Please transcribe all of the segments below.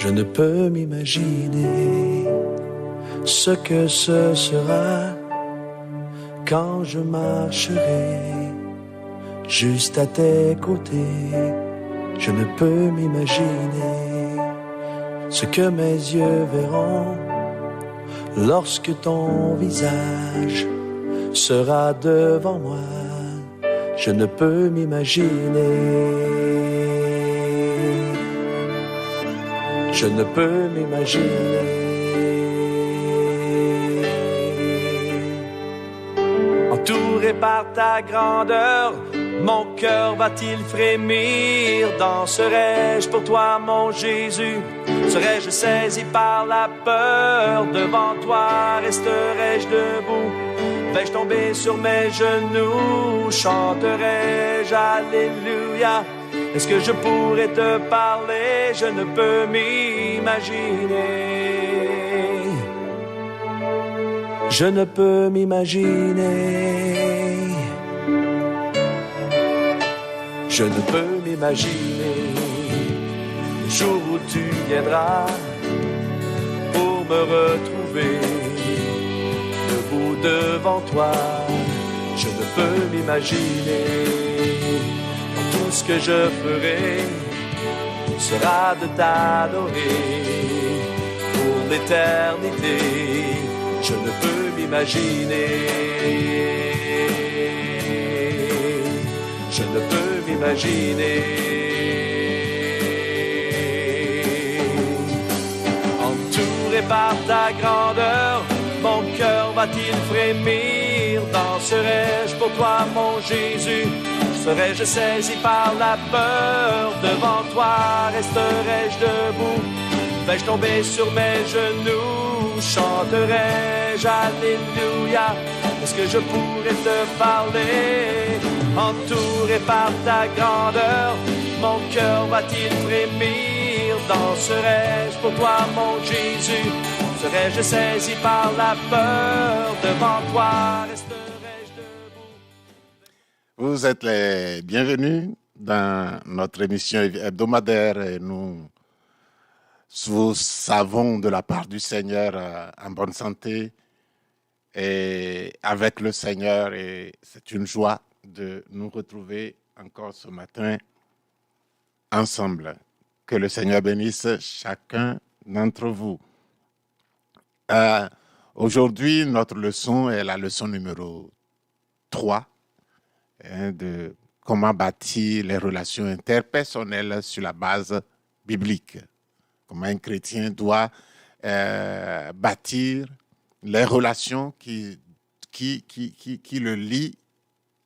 Je ne peux m'imaginer ce que ce sera quand je marcherai juste à tes côtés. Je ne peux m'imaginer ce que mes yeux verront lorsque ton visage sera devant moi. Je ne peux m'imaginer. Je ne peux m'imaginer. Entouré par ta grandeur, mon cœur va-t-il frémir? Danserai-je pour toi, mon Jésus? Serais-je saisi par la peur? Devant toi resterai-je debout? Vais-je tomber sur mes genoux? Chanterai-je Alléluia? Est-ce que je pourrais te parler? Je ne peux m'imaginer. Je ne peux m'imaginer. Je ne peux m'imaginer le jour où tu viendras pour me retrouver debout devant toi. Je ne peux m'imaginer. Tout ce que je ferai sera de t'adorer pour l'éternité. Je ne peux m'imaginer. Je ne peux m'imaginer. Entouré par ta grandeur, mon cœur va-t-il frémir? Danserai-je pour toi, mon Jésus? Serais-je saisi par la peur? Devant toi resterai-je debout? Vais-je tomber sur mes genoux? Chanterai-je Alléluia? Est-ce que je pourrais te parler? Entouré par ta grandeur, mon cœur va-t-il frémir? Danserai-je pour toi, mon Jésus? Serais-je saisi par la peur? Devant toi resterai-je debout? Vous êtes les bienvenus dans notre émission hebdomadaire et nous vous savons de la part du Seigneur en bonne santé et avec le Seigneur, et c'est une joie de nous retrouver encore ce matin ensemble. Que le Seigneur bénisse chacun d'entre vous. Aujourd'hui, notre leçon est la leçon numéro 3 de comment bâtir les relations interpersonnelles sur la base biblique. Comment un chrétien doit bâtir les relations qui le lient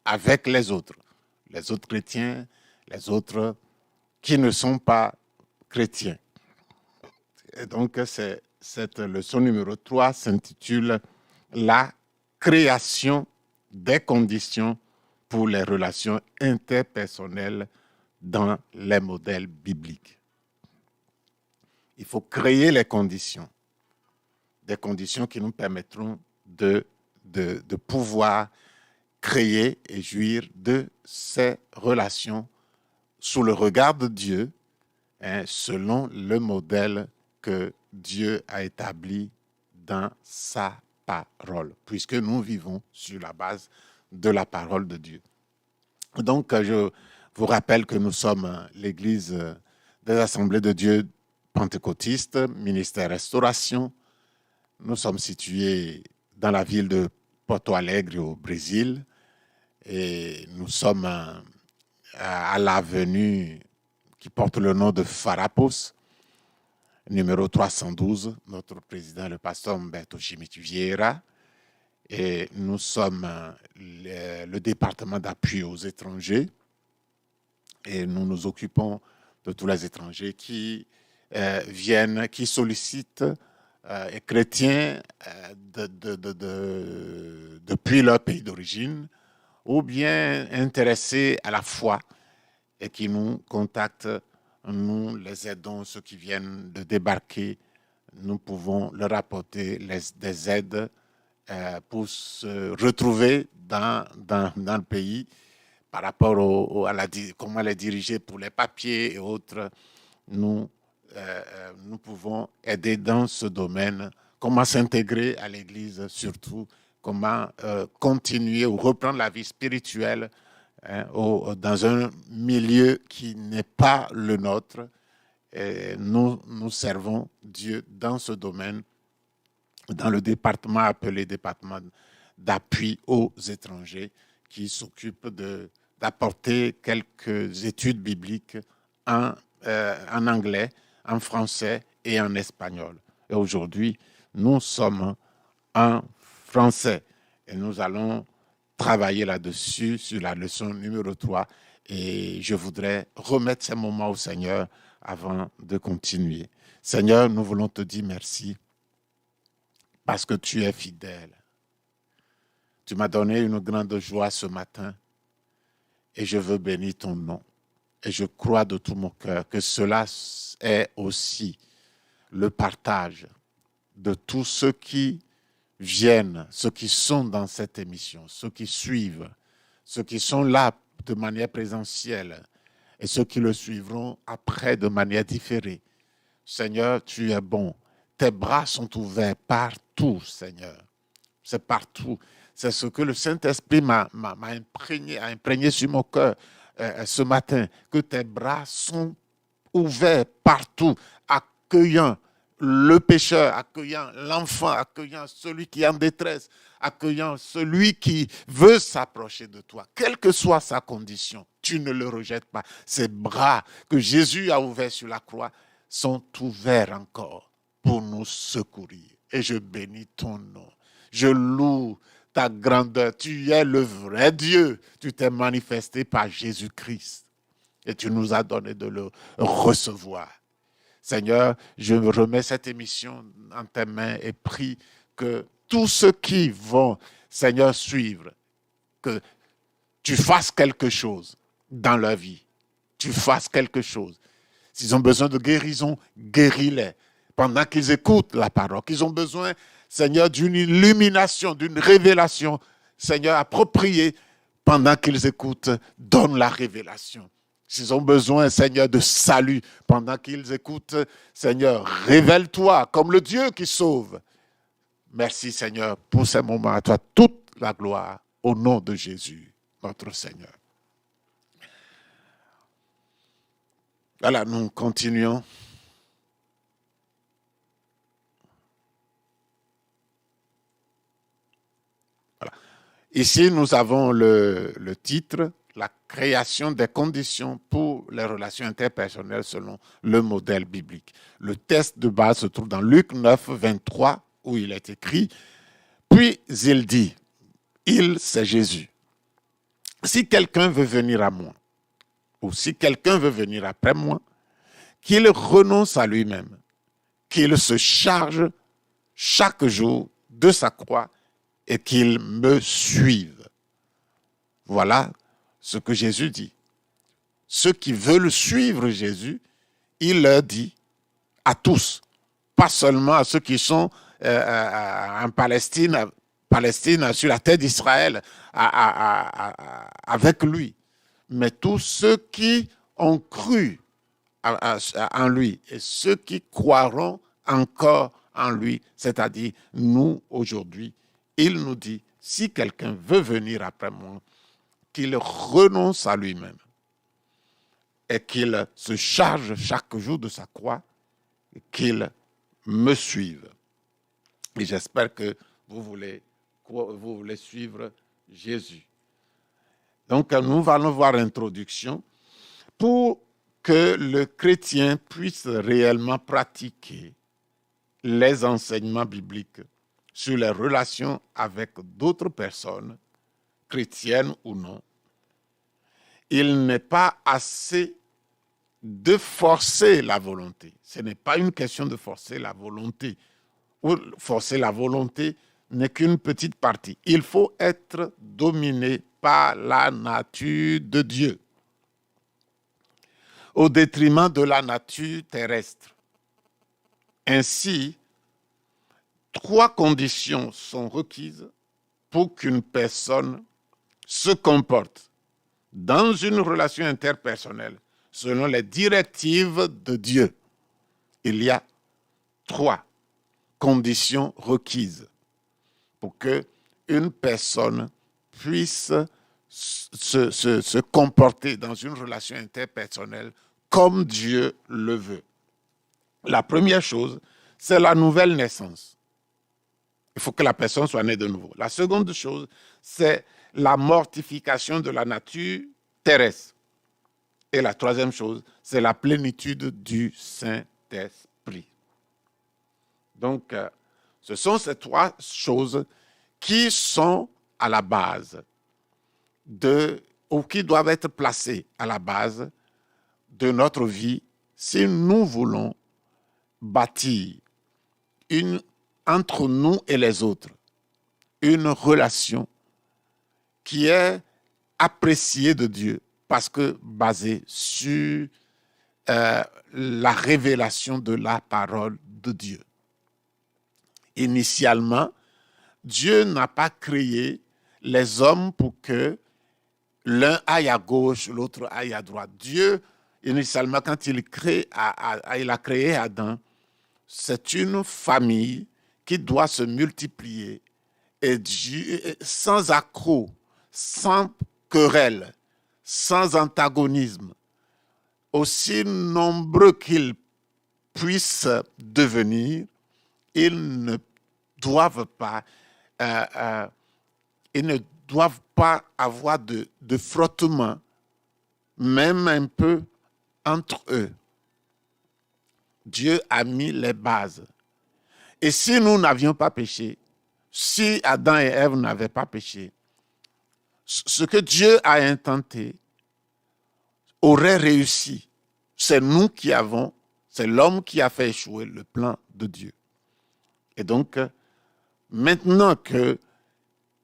avec les autres chrétiens, les autres qui ne sont pas chrétiens. Et donc, cette leçon numéro 3 s'intitule « La création des conditions pour les relations interpersonnelles dans les modèles bibliques ». Il faut créer les conditions, des conditions qui nous permettront de pouvoir créer et jouir de ces relations sous le regard de Dieu, selon le modèle que Dieu a établi dans sa parole, puisque nous vivons sur la base de la parole de Dieu. Donc, je vous rappelle que nous sommes l'Église des Assemblées de Dieu pentecôtiste, ministère Restauration. Nous sommes situés dans la ville de Porto Alegre au Brésil et nous sommes à l'avenue qui porte le nom de Farrapos, numéro 312. Notre président, le pasteur Humberto Schmidt Vieira, et nous sommes le département d'appui aux étrangers et nous nous occupons de tous les étrangers qui viennent, qui sollicitent les chrétiens depuis leur pays d'origine ou bien intéressés à la foi et qui nous contactent. Nous les aidons, ceux qui viennent de débarquer, nous pouvons leur apporter des aides pour se retrouver dans le pays par rapport à comment les diriger pour les papiers et autres. Nous nous pouvons aider dans ce domaine, comment s'intégrer à l'Église surtout, comment continuer ou reprendre la vie spirituelle dans un milieu qui n'est pas le nôtre. Et nous servons Dieu dans ce domaine, dans le département appelé département d'appui aux étrangers, qui s'occupe d'apporter quelques études bibliques en anglais, en français et en espagnol. Et aujourd'hui, nous sommes en français et nous allons travailler là-dessus sur la leçon numéro 3 et je voudrais remettre ces moments au Seigneur avant de continuer. Seigneur, nous voulons te dire merci parce que tu es fidèle. Tu m'as donné une grande joie ce matin et je veux bénir ton nom. Et je crois de tout mon cœur que cela est aussi le partage de tous ceux qui viennent, ceux qui sont dans cette émission, ceux qui suivent, ceux qui sont là de manière présentielle et ceux qui le suivront après de manière différée. Seigneur, tu es bon. Tes bras sont ouverts partout, Seigneur. C'est partout. C'est ce que le Saint-Esprit m'a imprégné sur mon cœur ce matin, que tes bras sont ouverts partout, accueillant le pécheur, accueillant l'enfant, accueillant celui qui est en détresse, accueillant celui qui veut s'approcher de toi, quelle que soit sa condition. Tu ne le rejettes pas. Ces bras que Jésus a ouverts sur la croix sont ouverts encore pour nous secourir. Et je bénis ton nom. Je loue ta grandeur. Tu es le vrai Dieu. Tu t'es manifesté par Jésus-Christ. Et tu nous as donné de le recevoir. Seigneur, je remets cette émission en tes mains et prie que tous ceux qui vont, Seigneur, suivre, que tu fasses quelque chose dans leur vie. Tu fasses quelque chose. S'ils ont besoin de guérison, guéris-les. Pendant qu'ils écoutent la parole, qu'ils ont besoin, Seigneur, d'une illumination, d'une révélation, Seigneur, appropriée, pendant qu'ils écoutent, donne la révélation. S'ils ont besoin, Seigneur, de salut, pendant qu'ils écoutent, Seigneur, révèle-toi comme le Dieu qui sauve. Merci, Seigneur, pour ces moments. À toi, toute la gloire, au nom de Jésus, notre Seigneur. Voilà, nous continuons. Voilà. Ici, nous avons le titre, la création des conditions pour les relations interpersonnelles selon le modèle biblique. Le texte de base se trouve dans Luc 9, 23, où il est écrit, puis il dit, c'est Jésus. Si quelqu'un veut venir à moi, ou si quelqu'un veut venir après moi, qu'il renonce à lui-même, qu'il se charge chaque jour de sa croix et qu'il me suive. Voilà ce que Jésus dit. Ceux qui veulent suivre Jésus, il leur dit à tous, pas seulement à ceux qui sont en Palestine, sur la terre d'Israël, avec lui, mais tous ceux qui ont cru en lui et ceux qui croiront encore en lui, c'est-à-dire nous aujourd'hui, il nous dit, si quelqu'un veut venir après moi, qu'il renonce à lui-même et qu'il se charge chaque jour de sa croix et qu'il me suive. Et j'espère que vous voulez suivre Jésus. Donc, nous allons voir l'introduction pour que le chrétien puisse réellement pratiquer les enseignements bibliques sur les relations avec d'autres personnes, chrétiennes ou non. Il n'est pas assez de forcer la volonté. Ce n'est pas une question de forcer la volonté. Ou forcer la volonté n'est qu'une petite partie. Il faut être dominé par la nature de Dieu, au détriment de la nature terrestre. Ainsi, 3 conditions sont requises pour qu'une personne se comporte dans une relation interpersonnelle selon les directives de Dieu. il y a 3 conditions requises pour que une personne puisse se comporter dans une relation interpersonnelle comme Dieu le veut. La première chose, c'est la nouvelle naissance. Il faut que la personne soit née de nouveau. La seconde chose, c'est la mortification de la nature terrestre. Et la troisième chose, c'est la plénitude du Saint-Esprit. Donc, ce sont ces 3 choses qui sont à la base ou qui doivent être placées à la base de notre vie si nous voulons bâtir entre nous et les autres une relation qui est appréciée de Dieu parce que basée sur la révélation de la parole de Dieu. Initialement, Dieu n'a pas créé les hommes pour que l'un aille à gauche, l'autre aille à droite. Dieu, initialement, quand il a créé Adam, c'est une famille qui doit se multiplier et Dieu, sans accroc, sans querelle, sans antagonisme, aussi nombreux qu'ils puissent devenir, ils ne doivent pas avoir de frottement, même un peu entre eux. Dieu a mis les bases. Et si nous n'avions pas péché, si Adam et Ève n'avaient pas péché, ce que Dieu a intenté aurait réussi. C'est l'homme qui a fait échouer le plan de Dieu. Et donc, maintenant que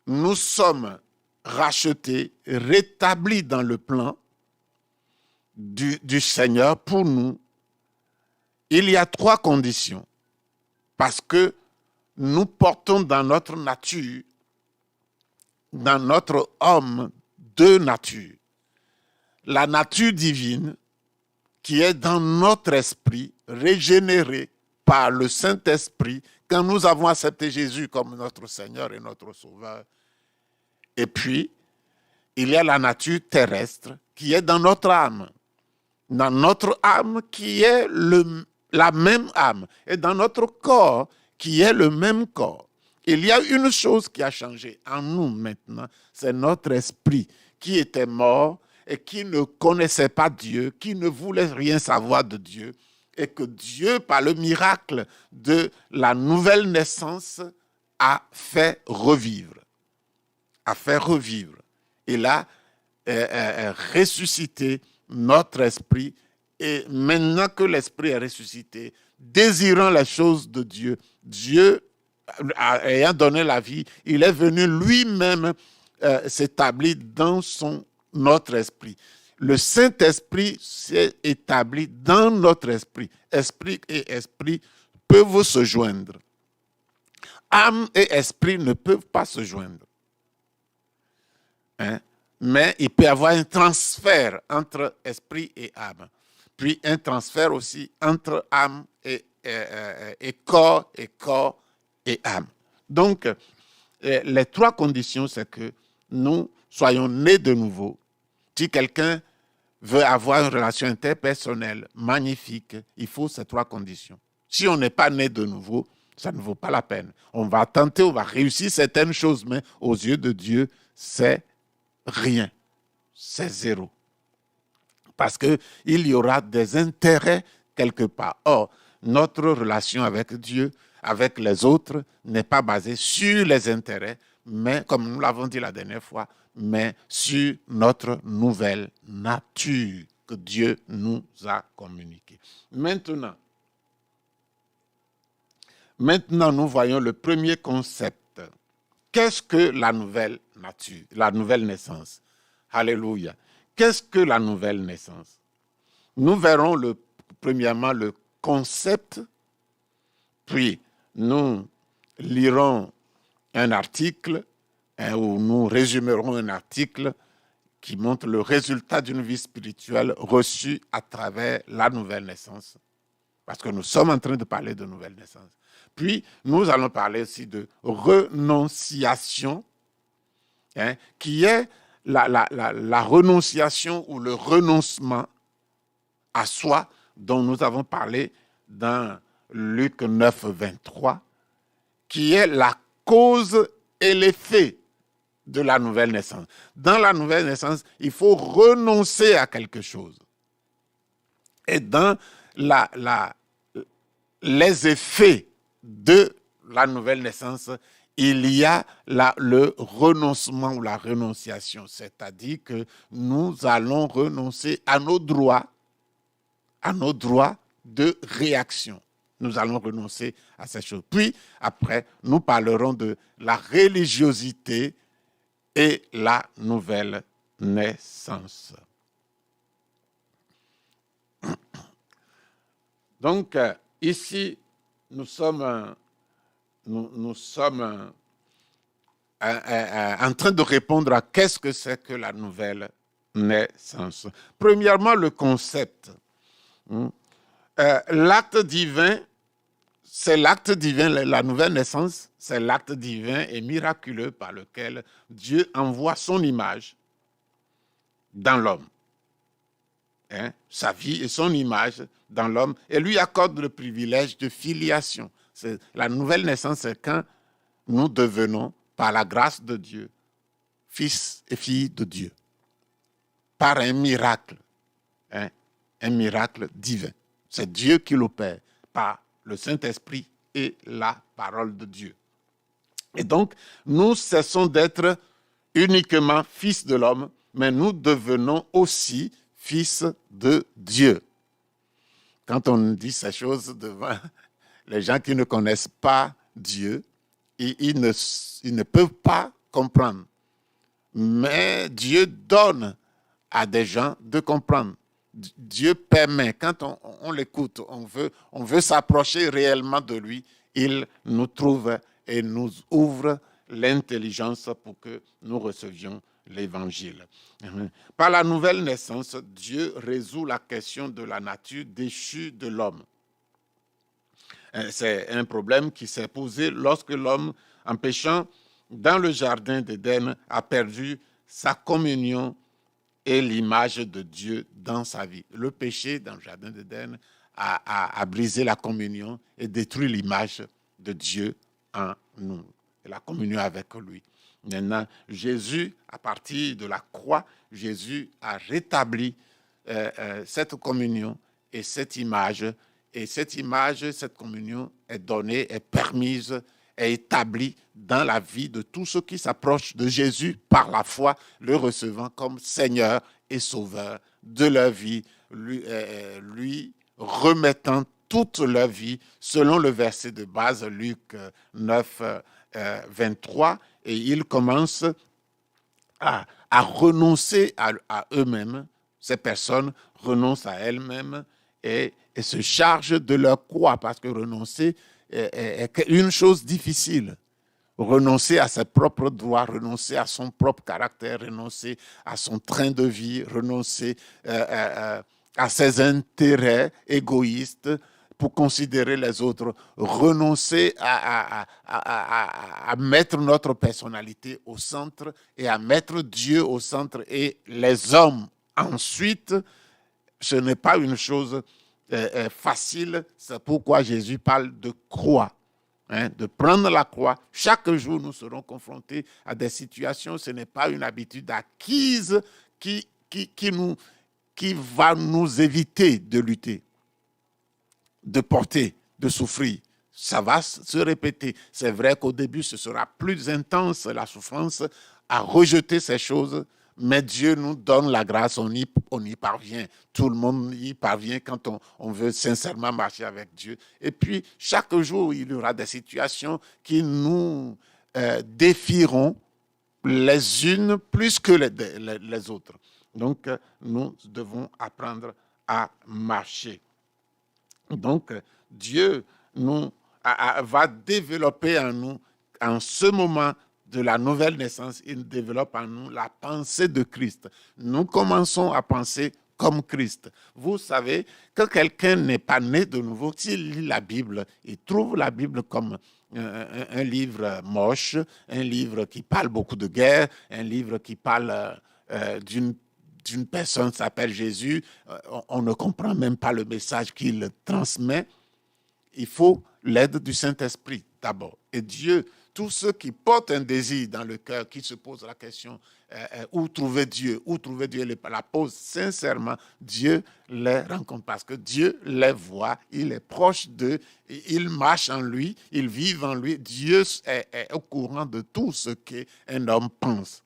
nous sommes rachetés, rétablis dans le plan du Seigneur pour nous, il y a 3 conditions. Parce que nous portons dans notre nature, dans notre homme, 2 natures. La nature divine qui est dans notre esprit, régénéré par le Saint-Esprit, quand nous avons accepté Jésus comme notre Seigneur et notre Sauveur. Et puis, il y a la nature terrestre qui est dans notre âme. Dans notre âme qui est la même âme. Et dans notre corps qui est le même corps. Il y a une chose qui a changé en nous maintenant, c'est notre esprit qui était mort et qui ne connaissait pas Dieu, qui ne voulait rien savoir de Dieu, et que Dieu, par le miracle de la nouvelle naissance, a fait revivre. Il a ressuscité notre esprit, et maintenant que l'esprit est ressuscité, désirant les choses de Dieu, Dieu, ayant donné la vie, il est venu lui-même s'établir dans notre esprit. Le Saint-Esprit s'est établi dans notre esprit. Esprit et esprit peuvent se joindre. Âme et esprit ne peuvent pas se joindre. Mais il peut y avoir un transfert entre esprit et âme. Puis un transfert aussi entre âme et corps et âme. Donc, les 3 conditions, c'est que nous soyons nés de nouveau. Si quelqu'un veut avoir une relation interpersonnelle magnifique, il faut ces 3 conditions. Si on n'est pas né de nouveau, ça ne vaut pas la peine. On va tenter, on va réussir certaines choses, mais aux yeux de Dieu, c'est rien. C'est 0. Parce qu'il y aura des intérêts quelque part. Or, notre relation avec Dieu, avec les autres, n'est pas basée sur les intérêts, mais, comme nous l'avons dit la dernière fois, mais sur notre nouvelle nature que Dieu nous a communiquée. Maintenant, nous voyons le premier concept. Qu'est-ce que la nouvelle nature, la nouvelle naissance? Alléluia. Qu'est-ce que la nouvelle naissance? Nous verrons premièrement le concept, puis nous lirons un article où nous résumerons un article qui montre le résultat d'une vie spirituelle reçue à travers la nouvelle naissance. parce que nous sommes en train de parler de nouvelle naissance. Puis, nous allons parler aussi de renonciation, qui est la renonciation ou le renoncement à soi dont nous avons parlé dans Luc 9, 23, qui est la cause et l'effet de la nouvelle naissance. Dans la nouvelle naissance, il faut renoncer à quelque chose. Et dans les effets de la nouvelle naissance, il y a le renoncement ou la renonciation, c'est-à-dire que nous allons renoncer à nos droits de réaction. Nous allons renoncer à ces choses. Puis, après, nous parlerons de la religiosité et la nouvelle naissance. Donc, ici, nous sommes en train de répondre à qu'est-ce que c'est que la nouvelle naissance. Premièrement, le concept. L'acte divin, c'est l'acte divin, la nouvelle naissance, c'est l'acte divin et miraculeux par lequel Dieu envoie son image dans l'homme. Sa vie et son image dans l'homme et lui accorde le privilège de filiation. La nouvelle naissance, c'est quand nous devenons, par la grâce de Dieu, fils et filles de Dieu, par un miracle divin. C'est Dieu qui l'opère par le Saint-Esprit et la parole de Dieu. Et donc, nous cessons d'être uniquement fils de l'homme, mais nous devenons aussi fils de Dieu. Quand on dit ces choses devant les gens qui ne connaissent pas Dieu, ils ne peuvent pas comprendre. Mais Dieu donne à des gens de comprendre. Dieu permet, quand on l'écoute, on veut s'approcher réellement de lui, il nous trouve et nous ouvre l'intelligence pour que nous recevions l'évangile. Par la nouvelle naissance, Dieu résout la question de la nature déchue de l'homme. C'est un problème qui s'est posé lorsque l'homme, en péchant dans le jardin d'Éden, a perdu sa communion et l'image de Dieu dans sa vie. Le péché dans le jardin d'Éden a brisé la communion et détruit l'image de Dieu en nous, et la communion avec lui. Maintenant, Jésus, à partir de la croix, Jésus a rétabli cette communion et cette image. Et cette image, cette communion est donnée, est permise, est établie dans la vie de tous ceux qui s'approchent de Jésus par la foi, le recevant comme Seigneur et Sauveur de leur vie, lui remettant toute leur vie, selon le verset de base, Luc 9, 23, et ils commencent à renoncer à eux-mêmes. Ces personnes renoncent à elles-mêmes et se chargent de leur croix, parce que renoncer est une chose difficile. Renoncer à ses propres droits, renoncer à son propre caractère, renoncer à son train de vie, renoncer à ses intérêts égoïstes pour considérer les autres, renoncer à mettre notre personnalité au centre et à mettre Dieu au centre et les hommes ensuite. Ce n'est pas une chose facile, c'est pourquoi Jésus parle de croix. De prendre la croix. Chaque jour, nous serons confrontés à des situations. Ce n'est pas une habitude acquise qui va nous éviter de lutter, de porter, de souffrir. Ça va se répéter. C'est vrai qu'au début, ce sera plus intense, la souffrance, à rejeter ces choses. Mais Dieu nous donne la grâce, on y parvient. Tout le monde y parvient quand on veut sincèrement marcher avec Dieu. Et puis, chaque jour, il y aura des situations qui nous défieront les unes plus que les autres. Donc, nous devons apprendre à marcher. Donc, Dieu va développer en nous, en ce moment de la nouvelle naissance, il développe en nous la pensée de Christ. Nous commençons à penser comme Christ. Vous savez, quand quelqu'un n'est pas né de nouveau, s'il lit la Bible, il trouve la Bible comme un livre moche, un livre qui parle beaucoup de guerre, un livre qui parle d'une personne qui s'appelle Jésus. On ne comprend même pas le message qu'il transmet. Il faut l'aide du Saint-Esprit d'abord. Et Dieu, tous ceux qui portent un désir dans le cœur, qui se posent la question où trouver Dieu, la posent sincèrement, Dieu les rencontre parce que Dieu les voit, il est proche d'eux, il marche en lui, il vit en lui. Dieu est au courant de tout ce qu'un homme pense.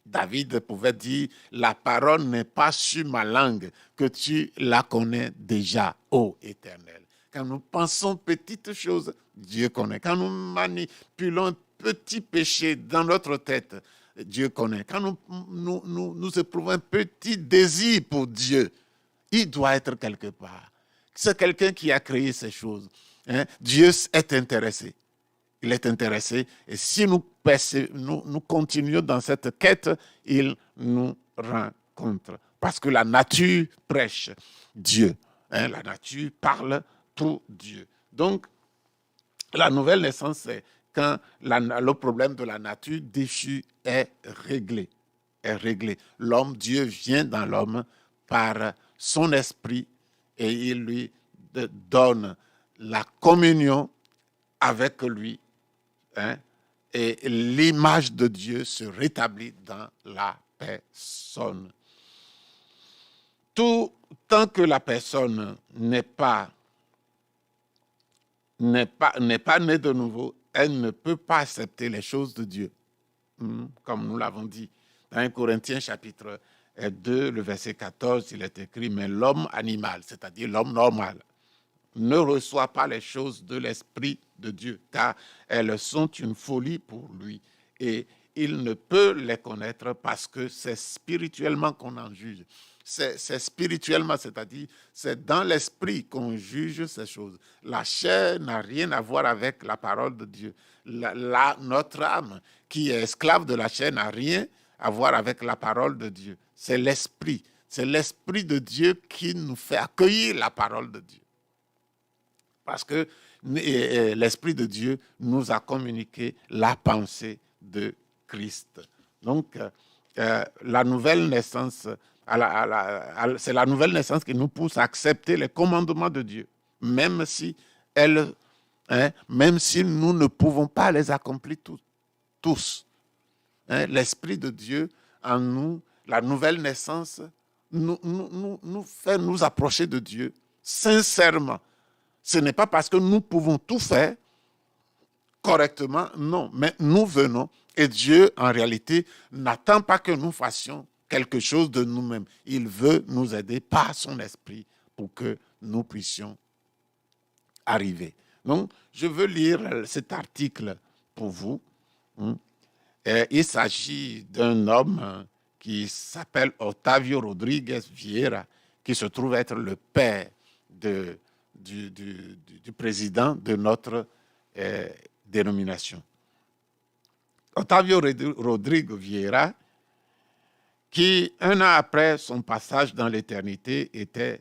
David pouvait dire, la parole n'est pas sur ma langue, que tu la connais déjà, ô Éternel. Quand nous pensons petites choses, Dieu connaît. Quand nous manipulons un petit péché dans notre tête, Dieu connaît. Quand nous éprouvons un petit désir pour Dieu, il doit être quelque part. C'est quelqu'un qui a créé ces choses. Dieu est intéressé. Il est intéressé. Et si nous continuons dans cette quête, il nous rencontre. Parce que la nature prêche Dieu. La nature parle pour Dieu. Donc, la nouvelle naissance, c'est quand le problème de la nature déchue est réglé. L'homme, Dieu vient dans l'homme par son esprit et il lui donne la communion avec lui. Et l'image de Dieu se rétablit dans la personne. Tout tant que la personne n'est pas née de nouveau, elle ne peut pas accepter les choses de Dieu. Comme nous l'avons dit. Dans 1 Corinthiens chapitre 2, le verset 14, il est écrit, mais l'homme animal, c'est-à-dire l'homme normal, ne reçoit pas les choses de l'Esprit de Dieu, car elles sont une folie pour lui. Et il ne peut les connaître parce que c'est spirituellement qu'on en juge. C'est spirituellement, c'est-à-dire c'est dans l'esprit qu'on juge ces choses. La chair n'a rien à voir avec la parole de Dieu. Notre âme, qui est esclave de la chair, n'a rien à voir avec la parole de Dieu. C'est l'esprit. C'est l'esprit de Dieu qui nous fait accueillir la parole de Dieu. Parce que l'Esprit de Dieu nous a communiqué la pensée de Christ. Donc, la nouvelle naissance, c'est la nouvelle naissance qui nous pousse à accepter les commandements de Dieu, même si nous ne pouvons pas les accomplir tous. L'Esprit de Dieu en nous, la nouvelle naissance, nous fait nous approcher de Dieu sincèrement. Ce n'est pas parce que nous pouvons tout faire correctement, non, mais nous venons et Dieu, en réalité, n'attend pas que nous fassions quelque chose de nous-mêmes. Il veut nous aider par son esprit pour que nous puissions arriver. Donc, je veux lire cet article pour vous. Il s'agit d'un homme qui s'appelle Otávio Rodrigues Vieira, qui se trouve être le père du président de notre dénomination. Otávio Rodrigues Vieira, qui, un an après son passage dans l'éternité, était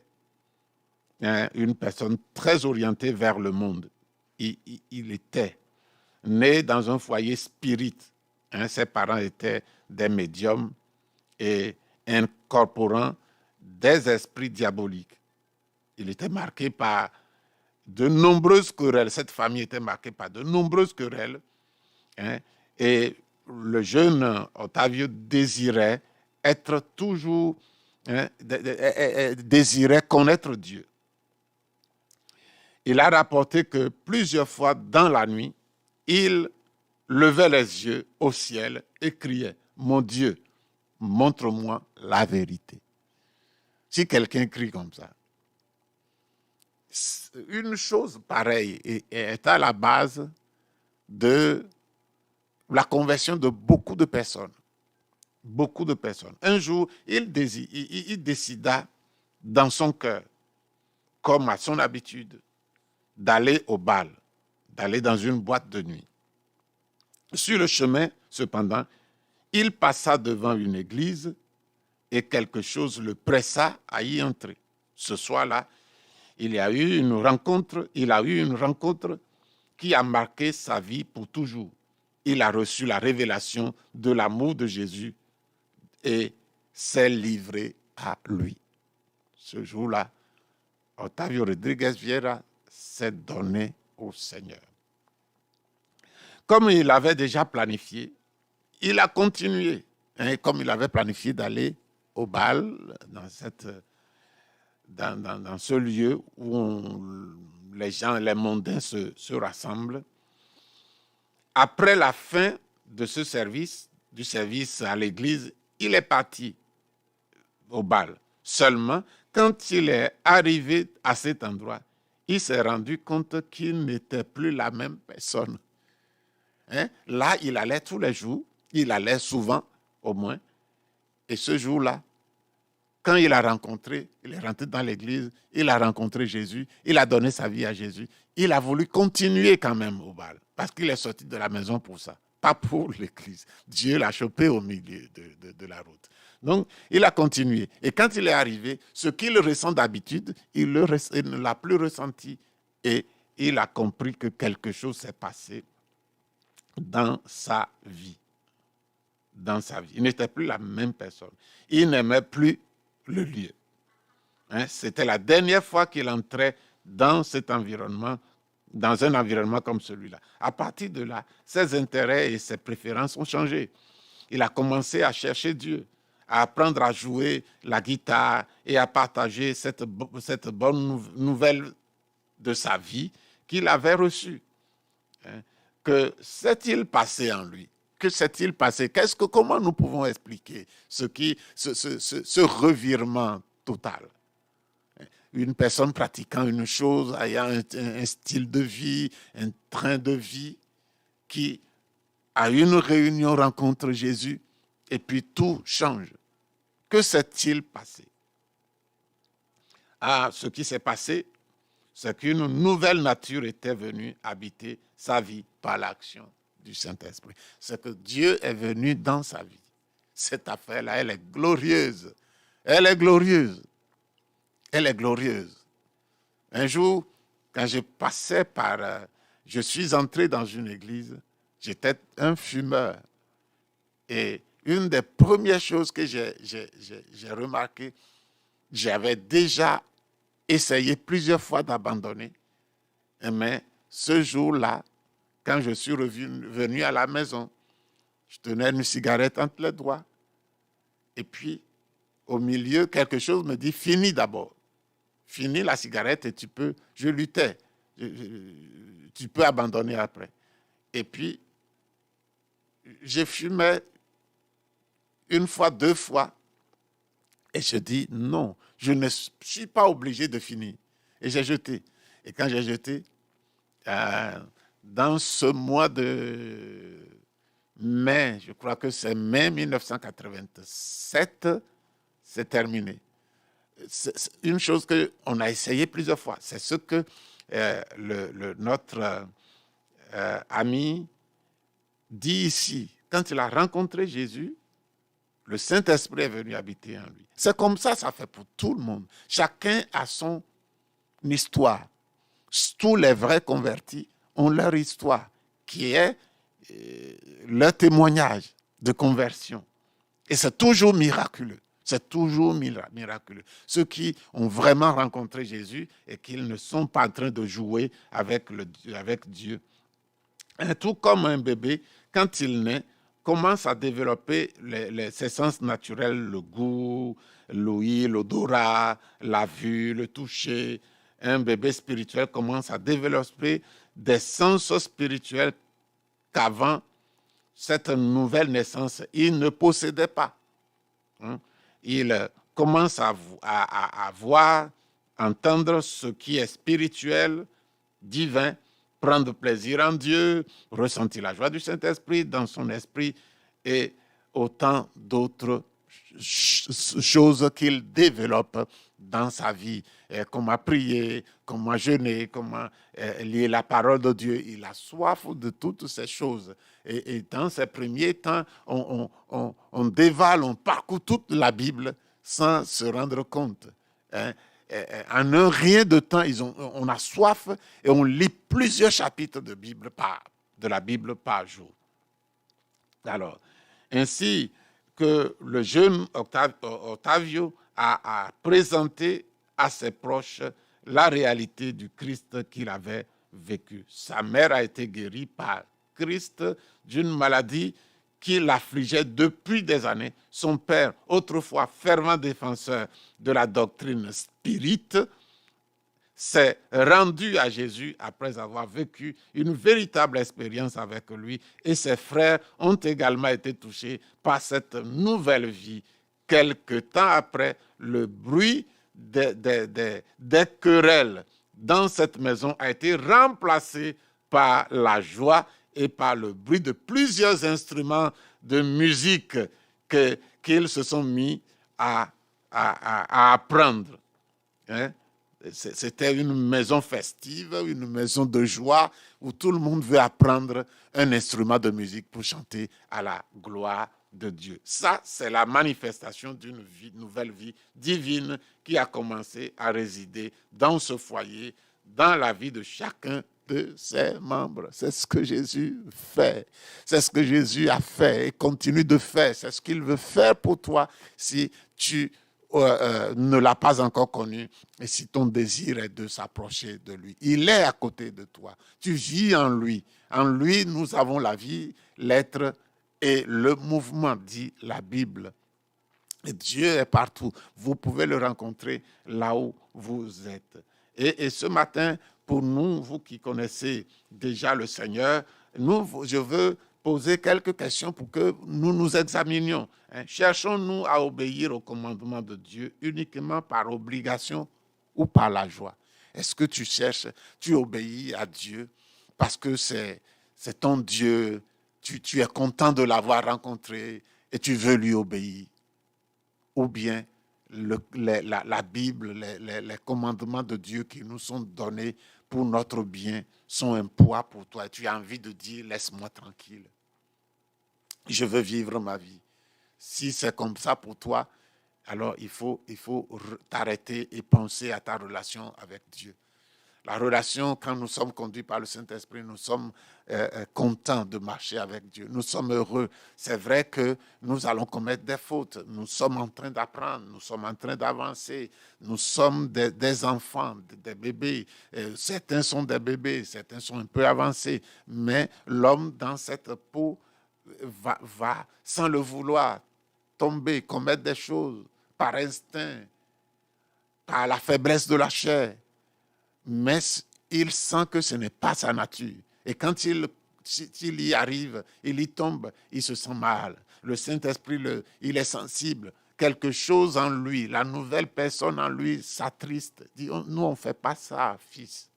une personne très orientée vers le monde. Il était né dans un foyer spirit. Ses parents étaient des médiums et incorporant des esprits diaboliques. Il était marqué par de nombreuses querelles. Cette famille était marquée par de nombreuses querelles. Et le jeune Otávio désirait être toujours, désirait connaître Dieu. Il a rapporté que plusieurs fois dans la nuit, il levait les yeux au ciel et criait, « Mon Dieu, montre-moi la vérité. » Si quelqu'un crie comme ça, une chose pareille est à la base de la conversion de beaucoup de personnes. Beaucoup de personnes. Un jour, il décida dans son cœur, comme à son habitude, d'aller au bal, d'aller dans une boîte de nuit. Sur le chemin, cependant, il passa devant une église et quelque chose le pressa à y entrer. Ce soir-là, il a eu une rencontre qui a marqué sa vie pour toujours. Il a reçu la révélation de l'amour de Jésus et s'est livré à lui. Ce jour-là, Otávio Rodrigues Vieira s'est donné au Seigneur. Comme il avait déjà planifié, il a continué. Comme il avait planifié d'aller au bal, dans ce lieu où les gens, les mondains se rassemblent. Après la fin de ce service, du service à l'église, il est parti au bal. Seulement, quand il est arrivé à cet endroit, il s'est rendu compte qu'il n'était plus la même personne. Là, il allait tous les jours, il allait souvent au moins, et ce jour-là, quand il est rentré dans l'église, il a rencontré Jésus, il a donné sa vie à Jésus, il a voulu continuer quand même au bal, parce qu'il est sorti de la maison pour ça, pas pour l'église. Dieu l'a chopé au milieu de la route. Donc, il a continué. Et quand il est arrivé, ce qu'il ressent d'habitude, il ne l'a plus ressenti. Et il a compris que quelque chose s'est passé dans sa vie. Dans sa vie. Il n'était plus la même personne. Il n'aimait plus le lieu. C'était la dernière fois qu'il entrait dans cet environnement, dans un environnement comme celui-là. À partir de là, ses intérêts et ses préférences ont changé. Il a commencé à chercher Dieu, à apprendre à jouer la guitare et à partager cette bonne nouvelle de sa vie qu'il avait reçue. Que s'est-il passé en lui? Que s'est-il passé? Comment nous pouvons expliquer ce revirement total? Une personne pratiquant une chose, ayant un style de vie, un train de vie, qui à une réunion rencontre Jésus et puis tout change. Que s'est-il passé? Ce qui s'est passé, c'est qu'une nouvelle nature était venue habiter sa vie par l'action du Saint-Esprit. C'est que Dieu est venu dans sa vie. Cette affaire-là, elle est glorieuse. Elle est glorieuse. Elle est glorieuse. Un jour, quand je passais je suis entré dans une église, j'étais un fumeur. Et une des premières choses que j'ai remarqué, j'avais déjà essayé plusieurs fois d'abandonner. Mais ce jour-là, quand je suis revenu à la maison, je tenais une cigarette entre les doigts. Et puis, au milieu, quelque chose me dit, finis d'abord. Finis la cigarette et je luttais. Tu peux abandonner après. Et puis, j'ai fumé une fois, 2 fois. Et je dis, non, je ne suis pas obligé de finir. Et j'ai jeté. Et quand j'ai jeté, dans ce mois de mai, je crois que c'est mai 1987, c'est terminé. C'est une chose qu'on a essayé plusieurs fois. C'est ce que notre ami dit ici. Quand il a rencontré Jésus, le Saint-Esprit est venu habiter en lui. C'est comme ça fait pour tout le monde. Chacun a son histoire. Tous les vrais convertis ont leur histoire, qui est leur témoignage de conversion. Et c'est toujours miraculeux. C'est toujours miraculeux. Ceux qui ont vraiment rencontré Jésus et qui ne sont pas en train de jouer avec Dieu. Et tout comme un bébé, quand il naît, commence à développer ses sens naturels, le goût, l'ouïe, l'odorat, la vue, le toucher. Un bébé spirituel commence à développer des sens spirituels qu'avant cette nouvelle naissance, il ne possédait pas. Il commence à voir, entendre ce qui est spirituel, divin, prendre plaisir en Dieu, ressentir la joie du Saint-Esprit dans son esprit et autant d'autres choses qu'il développe dans sa vie. Comment prier, comment jeûner, comment lire la parole de Dieu. Il a soif de toutes ces choses. Et dans ces premiers temps, on dévale, on parcourt toute la Bible sans se rendre compte. Hein. En un rien de temps, on a soif et on lit plusieurs chapitres de la Bible par jour. Alors, ainsi que le jeune Ottavio a présenté à ses proches la réalité du Christ qu'il avait vécu. Sa mère a été guérie par Christ d'une maladie qui l'affligeait depuis des années. Son père, autrefois fervent défenseur de la doctrine spirite, s'est rendu à Jésus après avoir vécu une véritable expérience avec lui, et ses frères ont également été touchés par cette nouvelle vie. Quelque temps après, le bruit des querelles dans cette maison a été remplacé par la joie et par le bruit de plusieurs instruments de musique qu'ils se sont mis à apprendre. Hein? C'était une maison festive, une maison de joie où tout le monde veut apprendre un instrument de musique pour chanter à la gloire de Dieu. Ça, c'est la manifestation d'une nouvelle vie divine qui a commencé à résider dans ce foyer, dans la vie de chacun de ses membres. C'est ce que Jésus fait. C'est ce que Jésus a fait et continue de faire. C'est ce qu'il veut faire pour toi si tu ne l'as pas encore connu et si ton désir est de s'approcher de lui. Il est à côté de toi. Tu vis en lui. En lui, nous avons la vie, l'être et le mouvement, dit la Bible. Et Dieu est partout. Vous pouvez le rencontrer là où vous êtes. Et ce matin, pour nous, vous qui connaissez déjà le Seigneur, je veux poser quelques questions pour que nous nous examinions. Cherchons-nous à obéir au commandement de Dieu uniquement par obligation ou par la joie? Est-ce que tu obéis à Dieu parce que c'est ton Dieu, tu es content de l'avoir rencontré et tu veux lui obéir? Ou bien la Bible, les commandements de Dieu qui nous sont donnés pour notre bien sont un poids pour toi et tu as envie de dire « laisse-moi tranquille, je veux vivre ma vie ». Si c'est comme ça pour toi, alors il faut t'arrêter et penser à ta relation avec Dieu. La relation, quand nous sommes conduits par le Saint-Esprit, nous sommes contents de marcher avec Dieu. Nous sommes heureux. C'est vrai que nous allons commettre des fautes. Nous sommes en train d'apprendre. Nous sommes en train d'avancer. Nous sommes des enfants, des bébés. Certains sont des bébés, certains sont un peu avancés. Mais l'homme dans cette peau va sans le vouloir, tomber, commettre des choses par instinct, par la faiblesse de la chair. Mais il sent que ce n'est pas sa nature. Et quand il y arrive, il y tombe, il se sent mal. Le Saint-Esprit, il est sensible. Quelque chose en lui, la nouvelle personne en lui s'attriste. Dit, nous, on ne fait pas ça, fils.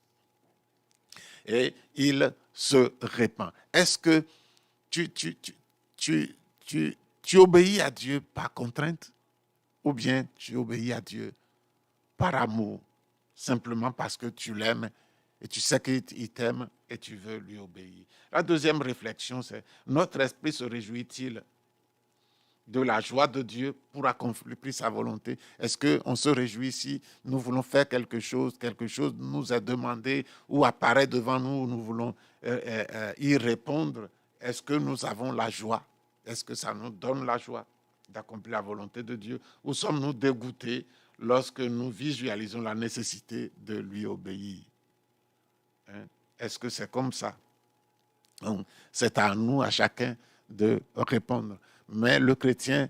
Et il se répand. Est-ce que tu obéis à Dieu par contrainte ou bien tu obéis à Dieu par amour? Simplement parce que tu l'aimes et tu sais qu'il t'aime et tu veux lui obéir. La deuxième réflexion, c'est notre esprit se réjouit-il de la joie de Dieu pour accomplir sa volonté? Est-ce qu'on se réjouit si nous voulons faire quelque chose nous est demandé ou apparaît devant nous, nous voulons y répondre? Est-ce que nous avons la joie? Est-ce que ça nous donne la joie d'accomplir la volonté de Dieu? Ou sommes-nous dégoûtés lorsque nous visualisons la nécessité de lui obéir? Est-ce que c'est comme ça? Donc, c'est à nous, à chacun, de répondre. Mais le chrétien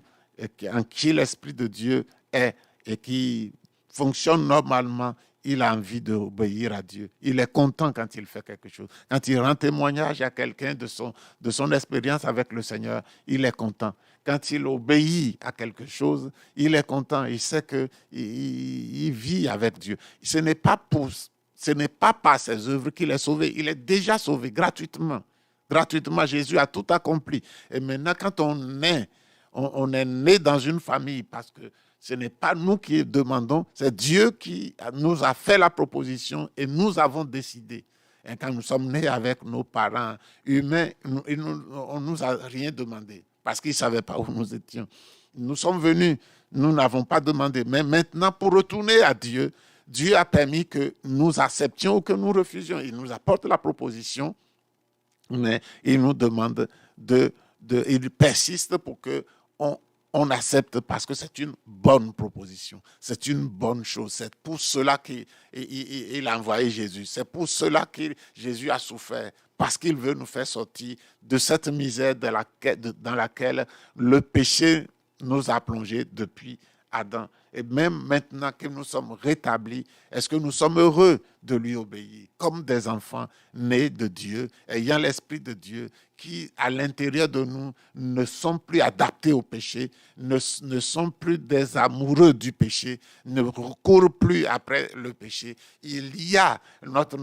en qui l'Esprit de Dieu est et qui fonctionne normalement, il a envie d'obéir à Dieu. Il est content quand il fait quelque chose. Quand il rend témoignage à quelqu'un de son expérience avec le Seigneur, il est content. Quand il obéit à quelque chose, il est content. Il sait qu'il vit avec Dieu. Ce n'est pas par ses œuvres qu'il est sauvé. Il est déjà sauvé gratuitement. Gratuitement, Jésus a tout accompli. Et maintenant, quand on est on est né dans une famille parce que ce n'est pas nous qui demandons, c'est Dieu qui nous a fait la proposition et nous avons décidé. Et quand nous sommes nés avec nos parents humains, on ne nous a rien demandé parce qu'ils ne savaient pas où nous étions. Nous sommes venus, nous n'avons pas demandé. Mais maintenant, pour retourner à Dieu, Dieu a permis que nous acceptions ou que nous refusions. Il nous apporte la proposition, mais il nous demande il persiste pour qu'on accepte parce que c'est une bonne proposition. C'est une bonne chose. C'est pour cela qu'il a envoyé Jésus. C'est pour cela que Jésus a souffert. Parce qu'il veut nous faire sortir de cette misère dans laquelle le péché nous a plongés depuis Adam. Et même maintenant que nous sommes rétablis, est-ce que nous sommes heureux de lui obéir comme des enfants nés de Dieu, ayant l'Esprit de Dieu qui, à l'intérieur de nous, ne sont plus adaptés au péché, ne sont plus des amoureux du péché, ne recourent plus après le péché. Il y a notre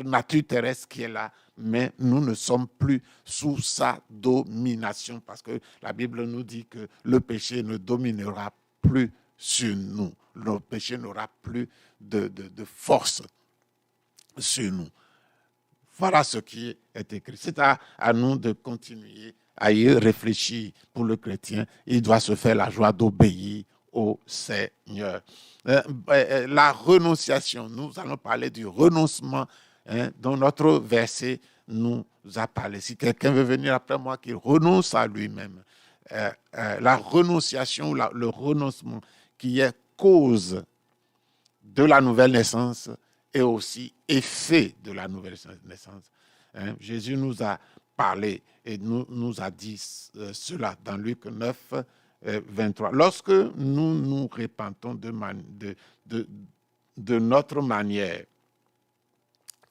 nature terrestre qui est là, mais nous ne sommes plus sous sa domination parce que la Bible nous dit que le péché ne dominera plus sur nous. Le péché n'aura plus de force sur nous. Voilà ce qui est écrit. C'est à nous de continuer à y réfléchir. Pour le chrétien, il doit se faire la joie d'obéir au Seigneur. La renonciation, nous allons parler du renoncement dont notre verset nous a parlé. Si quelqu'un veut venir après moi, qu'il renonce à lui-même. La renonciation, le renoncement qui est cause de la nouvelle naissance et aussi effet de la nouvelle naissance. Jésus nous a parlé et nous a dit cela dans Luc 9, 23. Lorsque nous nous repentons de notre manière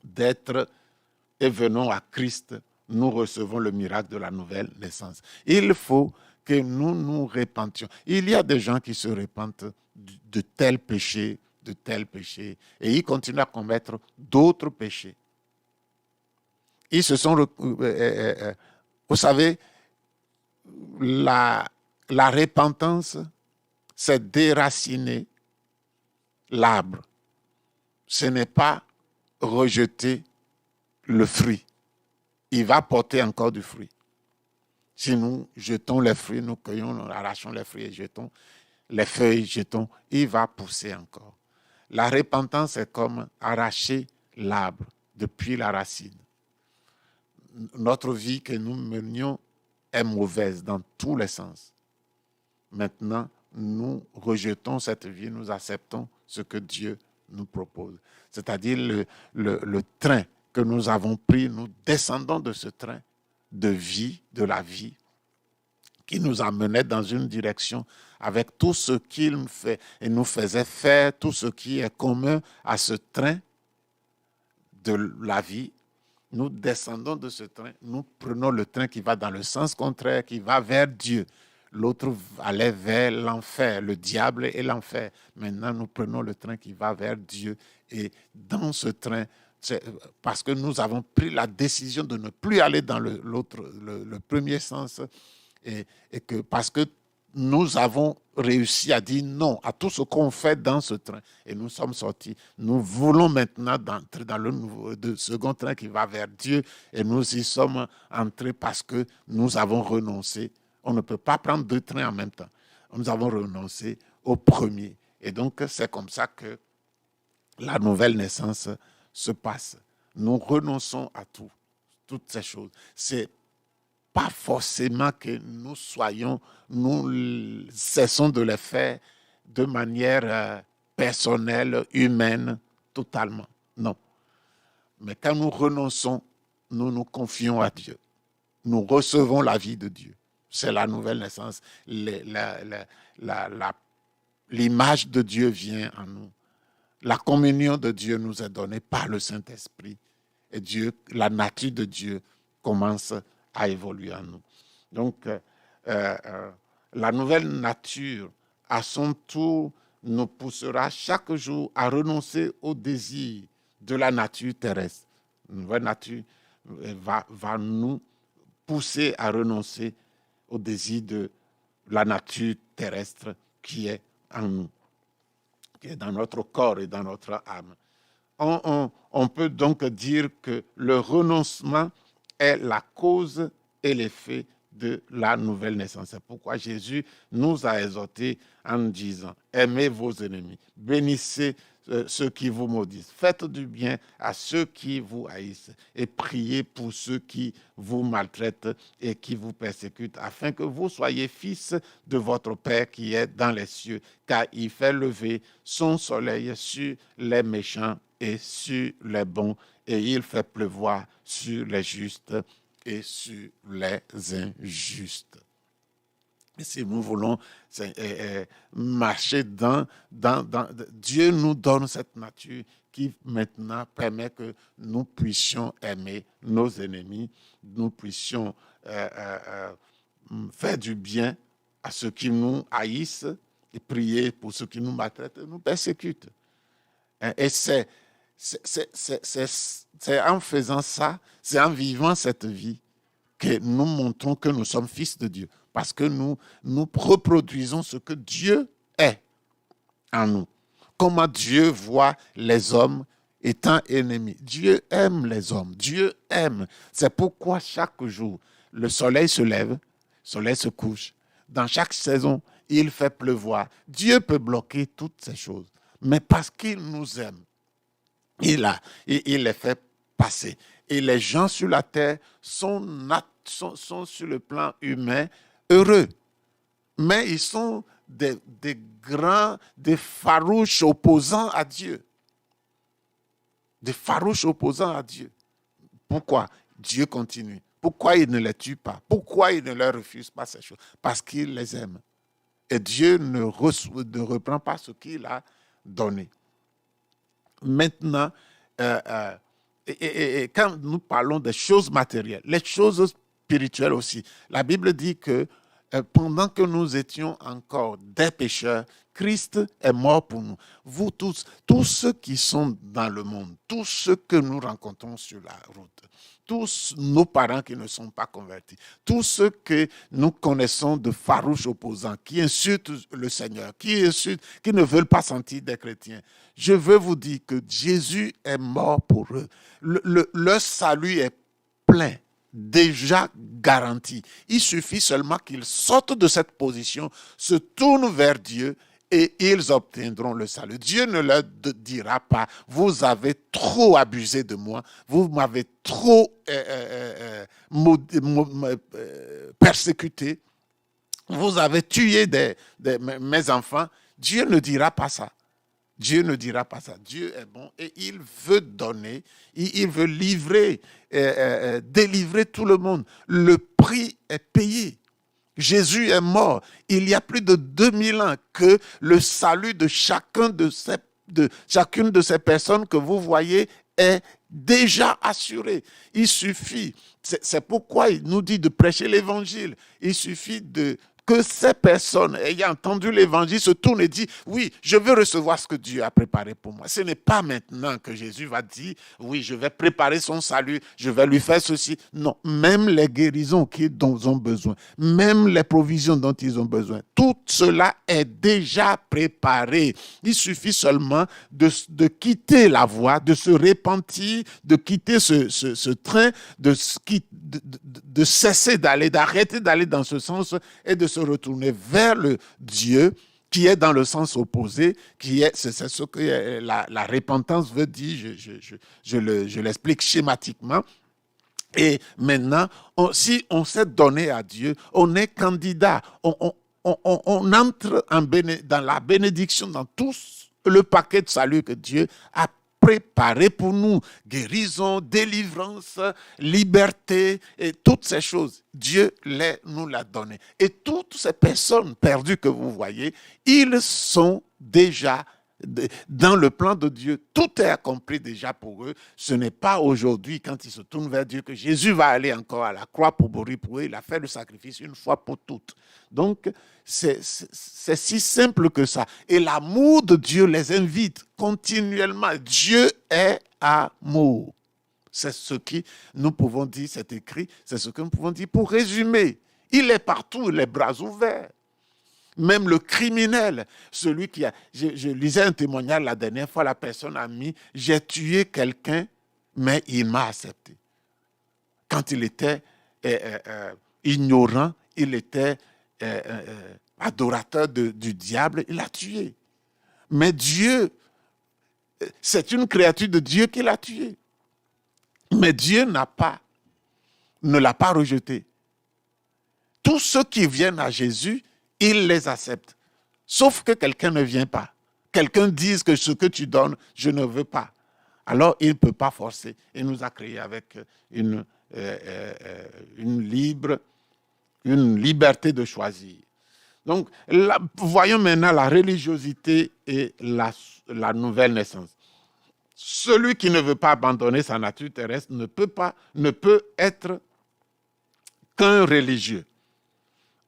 d'être et venons à Christ, nous recevons le miracle de la nouvelle naissance. Il faut que nous nous repentions. Il y a des gens qui se repentent de tel péché, et ils continuent à commettre d'autres péchés. Ils se sont... vous savez, la repentance, c'est déraciner l'arbre. Ce n'est pas rejeter le fruit. Il va porter encore du fruit. Si nous jetons les fruits, nous cueillons, nous arrachons les fruits et jetons les feuilles, il va pousser encore. La repentance est comme arracher l'arbre depuis la racine. Notre vie que nous menions est mauvaise dans tous les sens. Maintenant, nous rejetons cette vie, nous acceptons ce que Dieu nous propose. C'est-à-dire le train que nous avons pris, nous descendons de ce train de vie, de la vie, qui nous amenait dans une direction avec tout ce qu'il fait et nous faisait faire, tout ce qui est commun à ce train de la vie. Nous descendons de ce train, nous prenons le train qui va dans le sens contraire, qui va vers Dieu. L'autre allait vers l'enfer, le diable et l'enfer. Maintenant, nous prenons le train qui va vers Dieu. Et dans ce train, c'est parce que nous avons pris la décision de ne plus aller dans le premier sens, et que parce que nous avons réussi à dire non à tout ce qu'on fait dans ce train. Et nous sommes sortis. Nous voulons maintenant entrer dans le second train qui va vers Dieu. Et nous y sommes entrés parce que nous avons renoncé. On ne peut pas prendre deux trains en même temps. Nous avons renoncé au premier. Et donc, c'est comme ça que la nouvelle naissance se passe. Nous renonçons à toutes ces choses. C'est pas forcément que nous cessons de les faire de manière personnelle, humaine, totalement. Non. Mais quand nous renonçons, nous nous confions à Dieu. Nous recevons la vie de Dieu. C'est la nouvelle naissance. L'image de Dieu vient en nous. La communion de Dieu nous est donnée par le Saint-Esprit. Et la nature de Dieu commence à évoluer en nous. Donc, la nouvelle nature, à son tour, nous poussera chaque jour à renoncer au désir de la nature terrestre. La nouvelle nature va nous pousser à renoncer au désir de la nature terrestre qui est en nous, qui est dans notre corps et dans notre âme. On peut donc dire que le renoncement est la cause et l'effet de la nouvelle naissance. C'est pourquoi Jésus nous a exhortés en disant « Aimez vos ennemis, bénissez ceux qui vous maudissent, faites du bien à ceux qui vous haïssent et priez pour ceux qui vous maltraitent et qui vous persécutent, afin que vous soyez fils de votre Père qui est dans les cieux, car il fait lever son soleil sur les méchants et sur les bons, et il fait pleuvoir sur les justes et sur les injustes. » Et si nous voulons marcher dans Dieu nous donne cette nature qui maintenant permet que nous puissions aimer nos ennemis, nous puissions faire du bien à ceux qui nous haïssent et prier pour ceux qui nous maltraitent et nous persécutent. Et c'est en faisant ça, c'est en vivant cette vie que nous montrons que nous sommes fils de Dieu. Parce que nous reproduisons ce que Dieu est en nous. Comment Dieu voit les hommes étant ennemis. Dieu aime les hommes. Dieu aime. C'est pourquoi chaque jour, le soleil se lève, le soleil se couche. Dans chaque saison, il fait pleuvoir. Dieu peut bloquer toutes ces choses. Mais parce qu'il nous aime, il les fait passer. Et les gens sur la terre sont sur le plan humain heureux. Mais ils sont des farouches opposants à Dieu. Des farouches opposants à Dieu. Pourquoi? Dieu continue. Pourquoi il ne les tue pas? Pourquoi il ne leur refuse pas ces choses? Parce qu'il les aime. Et Dieu ne reprend pas ce qu'il a donné. Maintenant, et quand nous parlons des choses matérielles, les choses spirituelles aussi, la Bible dit que pendant que nous étions encore des pécheurs, Christ est mort pour nous. Vous tous ceux qui sont dans le monde, tous ceux que nous rencontrons sur la route, tous nos parents qui ne sont pas convertis, tous ceux que nous connaissons de farouches opposants, qui insultent le Seigneur, qui ne veulent pas sentir des chrétiens, je veux vous dire que Jésus est mort pour eux. Leur salut est plein, déjà garanti. Il suffit seulement qu'ils sortent de cette position, se tournent vers Dieu et ils obtiendront le salut. Dieu ne leur dira pas, vous avez trop abusé de moi, vous m'avez trop persécuté, vous avez tué mes enfants. Dieu ne dira pas ça. Dieu ne dira pas ça. Dieu est bon et il veut donner, il veut livrer, délivrer tout le monde. Le prix est payé. Jésus est mort. Il y a plus de 2000 ans que le salut de chacune de ces personnes que vous voyez est déjà assuré. Il suffit, c'est pourquoi il nous dit de prêcher l'évangile. Il suffit que ces personnes ayant entendu l'évangile se tournent et disent « Oui, je veux recevoir ce que Dieu a préparé pour moi. » Ce n'est pas maintenant que Jésus va dire « Oui, je vais préparer son salut, je vais lui faire ceci. » Non, même les guérisons dont ils ont besoin, même les provisions dont ils ont besoin, tout cela est déjà préparé. Il suffit seulement de quitter la voie, de se repentir, de quitter ce train, de cesser d'aller, d'arrêter d'aller dans ce sens et de se retourner vers le Dieu qui est dans le sens opposé, c'est ce que la repentance veut dire, je l'explique schématiquement. Et maintenant, si on s'est donné à Dieu, on est candidat, on entre dans la bénédiction, dans tout le paquet de salut que Dieu a préparé pour nous, guérison, délivrance, liberté et toutes ces choses. Dieu nous l'a donné. Et toutes ces personnes perdues que vous voyez, ils sont déjà dans le plan de Dieu. Tout est accompli déjà pour eux. Ce n'est pas aujourd'hui, quand ils se tournent vers Dieu, que Jésus va aller encore à la croix pour mourir pour eux. Il a fait le sacrifice une fois pour toutes. Donc, c'est si simple que ça. Et l'amour de Dieu les invite continuellement. Dieu est amour. C'est ce que nous pouvons dire, c'est écrit, c'est ce que nous pouvons dire pour résumer. Il est partout, les bras ouverts. Même le criminel, celui qui a... Je lisais un témoignage la dernière fois, la personne a mis, j'ai tué quelqu'un, mais il m'a accepté. Quand il était ignorant, il était adorateur du diable, il l'a tué. Mais Dieu, c'est une créature de Dieu qui l'a tué. Mais Dieu ne l'a pas rejeté. Tous ceux qui viennent à Jésus, il les accepte. Sauf que quelqu'un ne vient pas. Quelqu'un dise que ce que tu donnes, je ne veux pas. Alors, il ne peut pas forcer. Il nous a créés avec une liberté de choisir. Donc, voyons maintenant la religiosité et la nouvelle naissance. Celui qui ne veut pas abandonner sa nature terrestre ne peut être qu'un religieux,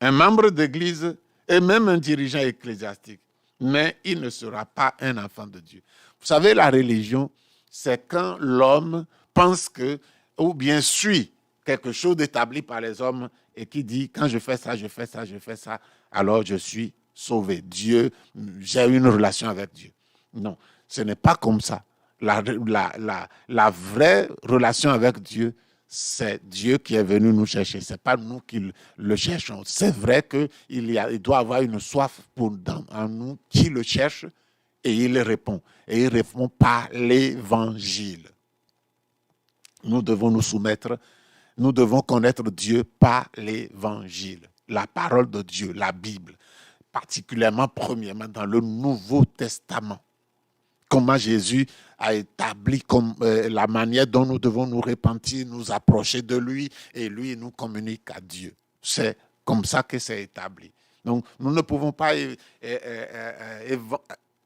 un membre d'église et même un dirigeant ecclésiastique. Mais il ne sera pas un enfant de Dieu. Vous savez, la religion, c'est quand l'homme pense que, ou bien suit quelque chose d'établi par les hommes et qui dit, quand je fais ça, je fais ça, je fais ça, alors je suis sauvé. Dieu, j'ai une relation avec Dieu. Non, ce n'est pas comme ça. La vraie relation avec Dieu, c'est Dieu qui est venu nous chercher. Ce n'est pas nous qui le cherchons. C'est vrai qu'il doit avoir une soif en nous qui le cherche et il répond. Et il répond par l'évangile. Nous devons nous soumettre, nous devons connaître Dieu par l'évangile. La parole de Dieu, la Bible, particulièrement premièrement dans le Nouveau Testament. Comment Jésus a établi la manière dont nous devons nous repentir, nous approcher de lui et lui nous communique à Dieu. C'est comme ça que c'est établi. Donc, nous ne pouvons pas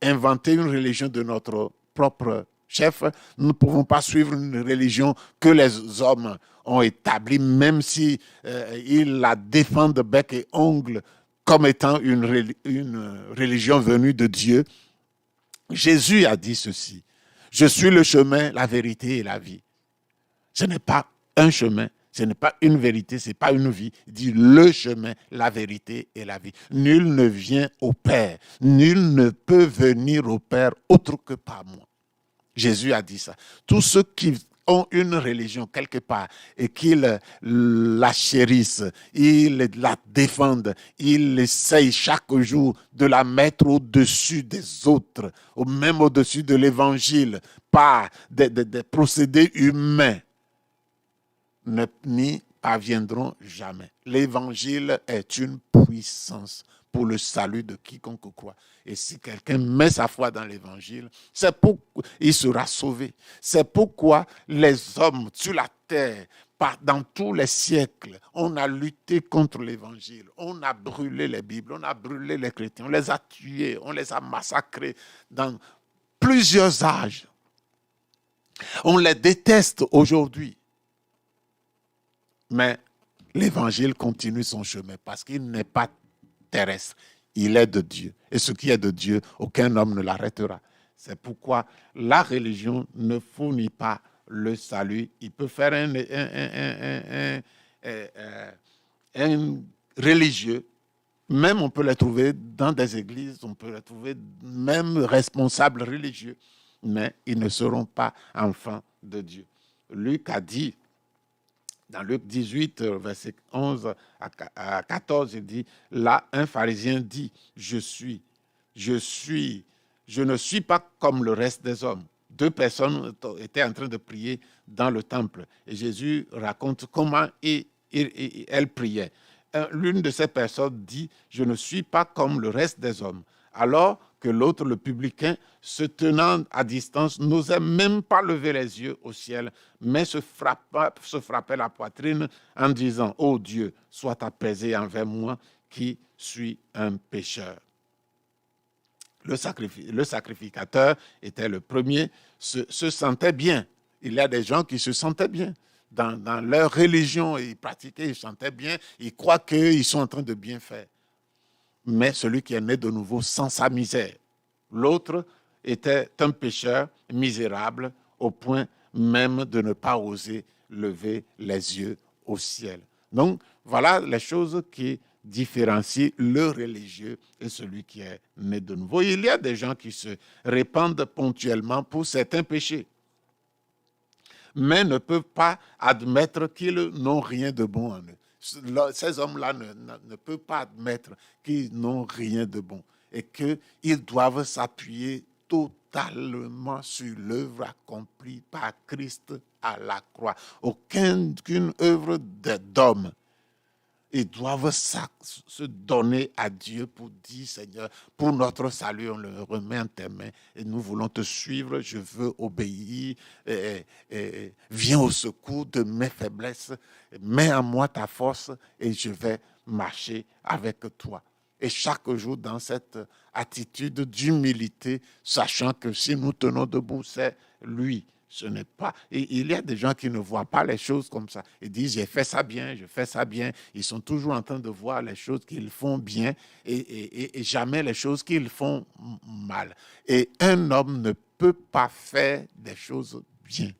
inventer une religion de notre propre chef. Nous ne pouvons pas suivre une religion que les hommes ont établie, même si ils la défendent bec et ongle comme étant une religion venue de Dieu. Jésus a dit ceci: je suis le chemin, la vérité et la vie. Ce n'est pas un chemin, ce n'est pas une vérité, ce n'est pas une vie. Il dit le chemin, la vérité et la vie. Nul ne vient au Père, nul ne peut venir au Père autre que par moi. Jésus a dit ça. Tous ceux qui ont une religion quelque part et qu'ils la chérissent, ils la défendent, ils essayent chaque jour de la mettre au-dessus des autres, même au-dessus de l'évangile, par des procédés humains, n'y parviendront jamais. L'évangile est une puissance pour le salut de quiconque croit. Et si quelqu'un met sa foi dans l'évangile, c'est pourquoi il sera sauvé. C'est pourquoi les hommes sur la terre, dans tous les siècles, on a lutté contre l'évangile. On a brûlé les Bibles, on a brûlé les chrétiens, on les a tués, on les a massacrés dans plusieurs âges. On les déteste aujourd'hui. Mais l'évangile continue son chemin parce qu'il n'est pas terrestre, il est de Dieu. Et ce qui est de Dieu, aucun homme ne l'arrêtera. C'est pourquoi la religion ne fournit pas le salut. Il peut faire un religieux, même on peut les trouver dans des églises, on peut les trouver même responsables religieux, mais ils ne seront pas enfants de Dieu. Luc a dit, dans Luc 18, verset 11 à 14, il dit, là, un pharisien dit, je ne suis pas comme le reste des hommes. Deux personnes étaient en train de prier dans le temple. Et Jésus raconte comment elles priaient. L'une de ces personnes dit, je ne suis pas comme le reste des hommes. Alors que l'autre, le publicain, se tenant à distance, n'osait même pas lever les yeux au ciel, mais se frappait la poitrine en disant, « Ô Dieu, sois apaisé envers moi qui suis un pécheur. » Le sacrificateur était le premier, se sentait bien. Il y a des gens qui se sentaient bien. Dans leur religion, ils pratiquaient, ils se sentaient bien, ils croient qu'ils sont en train de bien faire. Mais celui qui est né de nouveau sans sa misère. L'autre était un pécheur misérable au point même de ne pas oser lever les yeux au ciel. Donc, Voilà les choses qui différencient le religieux et celui qui est né de nouveau. Il y a des gens qui se répandent ponctuellement pour certains péchés, mais ne peuvent pas admettre qu'ils n'ont rien de bon en eux. Ces hommes-là ne peuvent pas admettre qu'ils n'ont rien de bon et qu'ils doivent s'appuyer totalement sur l'œuvre accomplie par Christ à la croix. Aucune œuvre d'homme. Ils doivent se donner à Dieu pour dire, Seigneur, pour notre salut, on le remet en tes mains et nous voulons te suivre, je veux obéir, viens au secours de mes faiblesses, mets en moi ta force et je vais marcher avec toi. Et chaque jour dans cette attitude d'humilité, sachant que si nous tenons debout, c'est lui. Ce n'est pas. Et il y a des gens qui ne voient pas les choses comme ça. Ils disent, j'ai fait ça bien, je fais ça bien. Ils sont toujours en train de voir les choses qu'ils font bien et jamais les choses qu'ils font mal. Et un homme ne peut pas faire des choses bien.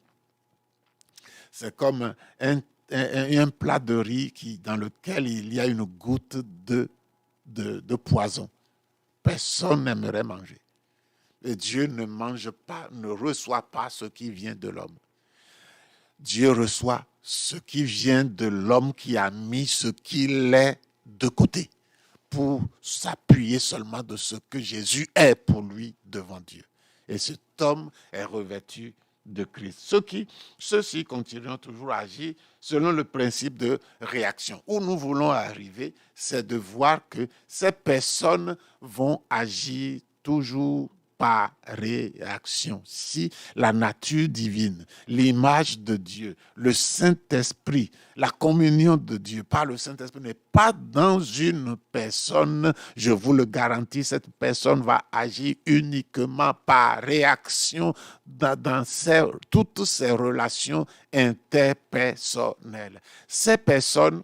C'est comme un plat de riz dans lequel il y a une goutte de poison. Personne n'aimerait manger. Et Dieu ne mange pas, ne reçoit pas ce qui vient de l'homme. Dieu reçoit ce qui vient de l'homme qui a mis ce qu'il est de côté pour s'appuyer seulement de ce que Jésus est pour lui devant Dieu. Et cet homme est revêtu de Christ. Ceux-ci continueront toujours à agir selon le principe de réaction. Où nous voulons arriver, c'est de voir que ces personnes vont agir toujours par réaction. Si la nature divine, l'image de Dieu, le Saint-Esprit, la communion de Dieu par le Saint-Esprit n'est pas dans une personne, je vous le garantis, cette personne va agir uniquement par réaction dans toutes ses relations interpersonnelles. Ces personnes,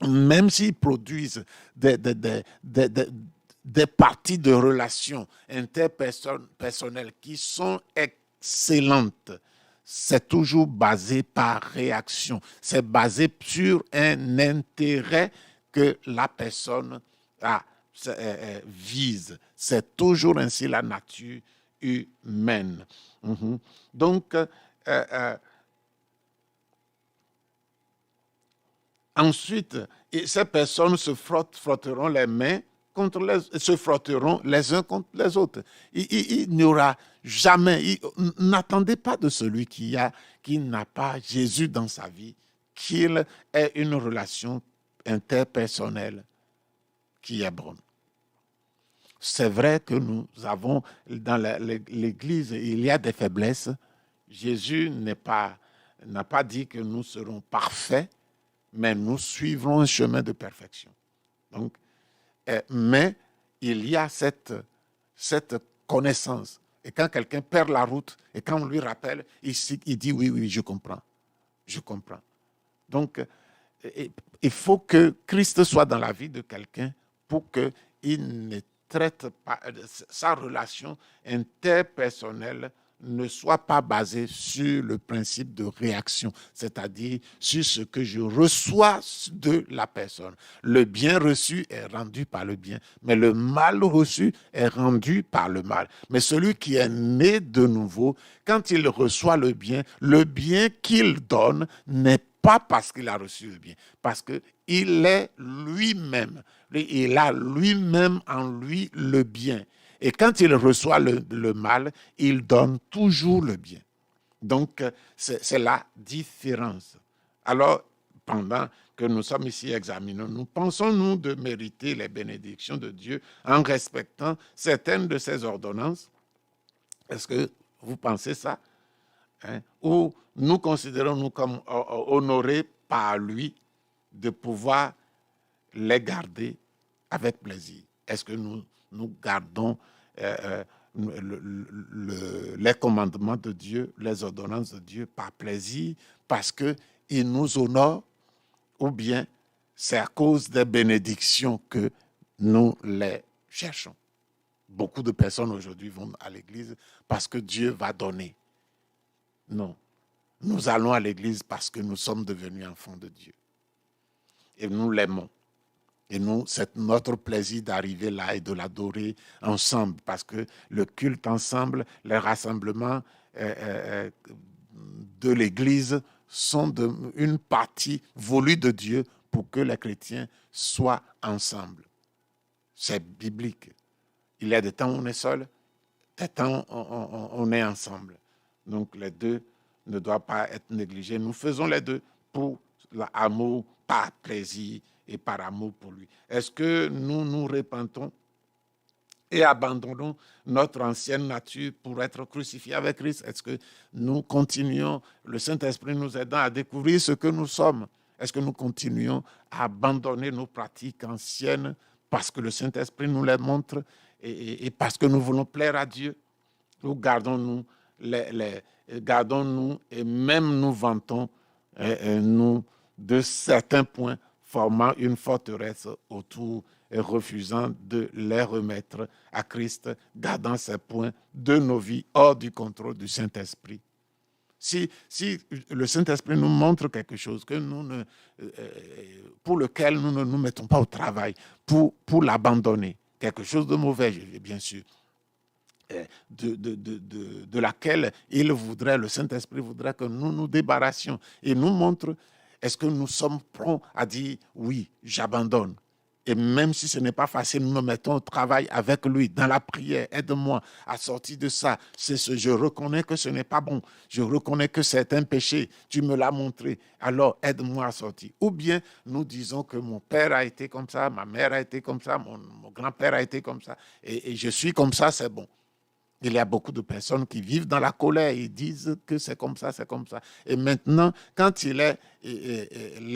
même s'ils produisent des parties de relations interpersonnelles qui sont excellentes, c'est toujours basé par réaction. C'est basé sur un intérêt que la personne vise. C'est toujours ainsi la nature humaine. Donc, ensuite, ces personnes se frotteront les mains se frotteront les uns contre les autres. Il n'y aura jamais, n'attendez pas de celui qui n'a pas Jésus dans sa vie, qu'il ait une relation interpersonnelle qui est bonne. C'est vrai que nous avons, dans l'Église, il y a des faiblesses. Jésus n'a pas dit que nous serons parfaits, mais nous suivrons un chemin de perfection. Donc, mais il y a cette connaissance. Et quand quelqu'un perd la route, et quand on lui rappelle, il dit oui, je comprends. Je comprends. Donc, il faut que Christ soit dans la vie de quelqu'un pour qu'il ne traite pas, sa relation interpersonnelle ne soit pas basée sur le principe de réaction, c'est-à-dire sur ce que je reçois de la personne. Le bien reçu est rendu par le bien, mais le mal reçu est rendu par le mal. Mais celui qui est né de nouveau, quand il reçoit le bien qu'il donne n'est pas parce qu'il a reçu le bien, parce qu'il est lui-même. Il a lui-même en lui le bien. Et quand il reçoit le mal, il donne toujours le bien. Donc, c'est la différence. Alors, pendant que nous sommes ici examinés, nous pensons-nous de mériter les bénédictions de Dieu en respectant certaines de ses ordonnances? Est-ce que vous pensez ça? Ou nous considérons-nous comme honorés par lui de pouvoir les garder avec plaisir? Est-ce que nous gardons les commandements de Dieu, les ordonnances de Dieu par plaisir, parce qu'il nous honore, ou bien c'est à cause des bénédictions que nous les cherchons? Beaucoup de personnes aujourd'hui vont à l'église parce que Dieu va donner. Non, nous allons à l'église parce que nous sommes devenus enfants de Dieu. et nous l'aimons. Et nous, c'est notre plaisir d'arriver là et de l'adorer ensemble, parce que le culte ensemble, les rassemblements de l'Église sont une partie voulue de Dieu pour que les chrétiens soient ensemble. C'est biblique. Il y a des temps où on est seul, des temps où on est ensemble. Donc les deux ne doivent pas être négligés. Nous faisons les deux pour l'amour, par plaisir et par amour pour lui. Est-ce que nous nous repentons et abandonnons notre ancienne nature pour être crucifiés avec Christ? Est-ce que nous continuons, le Saint-Esprit nous aidant à découvrir ce que nous sommes? Est-ce que nous continuons à abandonner nos pratiques anciennes parce que le Saint-Esprit nous les montre et parce que nous voulons plaire à Dieu? Ou gardons-nous et même nous vantons nous de certains points, formant une forteresse autour et refusant de les remettre à Christ, gardant ces points de nos vies hors du contrôle du Saint-Esprit. Si le Saint-Esprit nous montre quelque chose que pour lequel nous ne nous mettons pas au travail, pour l'abandonner, quelque chose de mauvais, bien sûr, de laquelle le Saint-Esprit voudrait que nous nous débarrassions et nous montre, est-ce que nous sommes prompts à dire oui, j'abandonne. Et même si ce n'est pas facile, nous nous mettons au travail avec lui, dans la prière, aide-moi à sortir de ça. Je reconnais que ce n'est pas bon, je reconnais que c'est un péché, tu me l'as montré, alors aide-moi à sortir. Ou bien nous disons que mon père a été comme ça, ma mère a été comme ça, mon grand-père a été comme ça, et je suis comme ça, c'est bon. Il y a beaucoup de personnes qui vivent dans la colère et disent que c'est comme ça, c'est comme ça. Et maintenant, quand les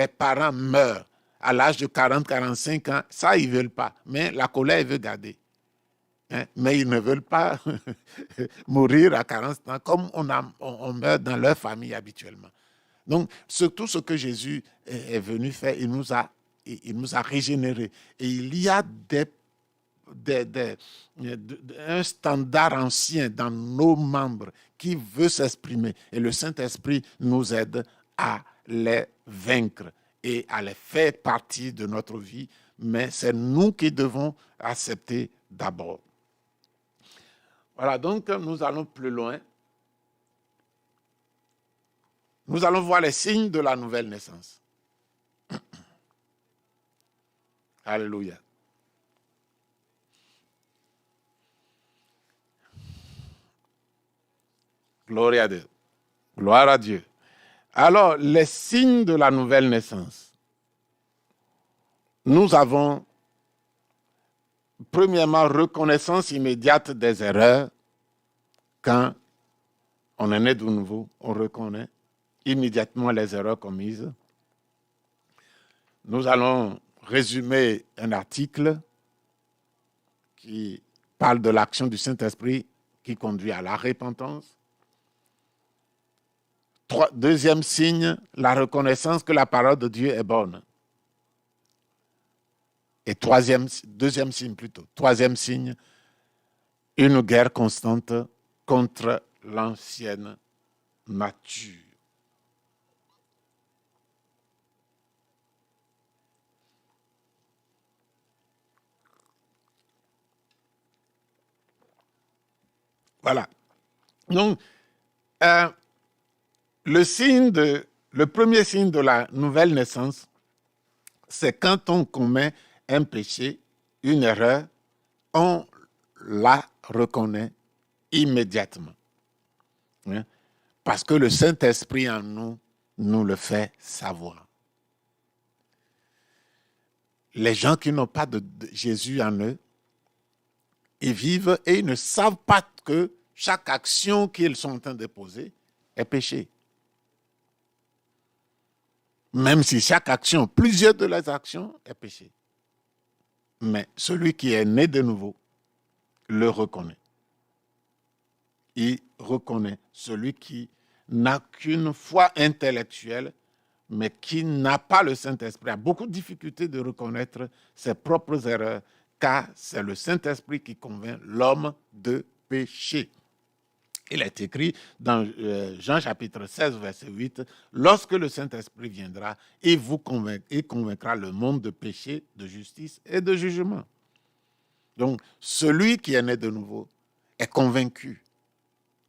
parents meurent à l'âge de 40-45 ans, ça, ils ne veulent pas. Mais la colère, ils veulent garder. Mais ils ne veulent pas mourir à 40 ans comme on meurt dans leur famille habituellement. Donc, tout ce que Jésus est venu faire, il nous a régénérés. Et il y a un standard ancien dans nos membres qui veut s'exprimer. Et le Saint-Esprit nous aide à les vaincre et à les faire partie de notre vie. Mais c'est nous qui devons accepter d'abord. Voilà, donc nous allons plus loin. Nous allons voir les signes de la nouvelle naissance. Alléluia. Gloire à Dieu. Gloire à Dieu. Alors, les signes de la nouvelle naissance. Nous avons, premièrement, reconnaissance immédiate des erreurs. Quand on est né de nouveau, on reconnaît immédiatement les erreurs commises. Nous allons résumer un article qui parle de l'action du Saint-Esprit qui conduit à la repentance. Deuxième signe, la reconnaissance que la parole de Dieu est bonne. Et troisième signe, une guerre constante contre l'ancienne nature. Voilà. Donc, le premier signe de la nouvelle naissance, c'est quand on commet un péché, une erreur, on la reconnaît immédiatement. Parce que le Saint-Esprit en nous le fait savoir. Les gens qui n'ont pas de Jésus en eux, ils vivent et ils ne savent pas que chaque action qu'ils sont en train de poser est péché. Même si chaque action, plusieurs de les actions, est péché. Mais celui qui est né de nouveau le reconnaît. Il reconnaît celui qui n'a qu'une foi intellectuelle, mais qui n'a pas le Saint-Esprit, a beaucoup de difficultés de reconnaître ses propres erreurs, car c'est le Saint-Esprit qui convainc l'homme de péché. Il est écrit dans Jean chapitre 16, verset 8, « Lorsque le Saint-Esprit viendra, il convaincra le monde de péché, de justice et de jugement. » Donc, celui qui est né de nouveau est convaincu.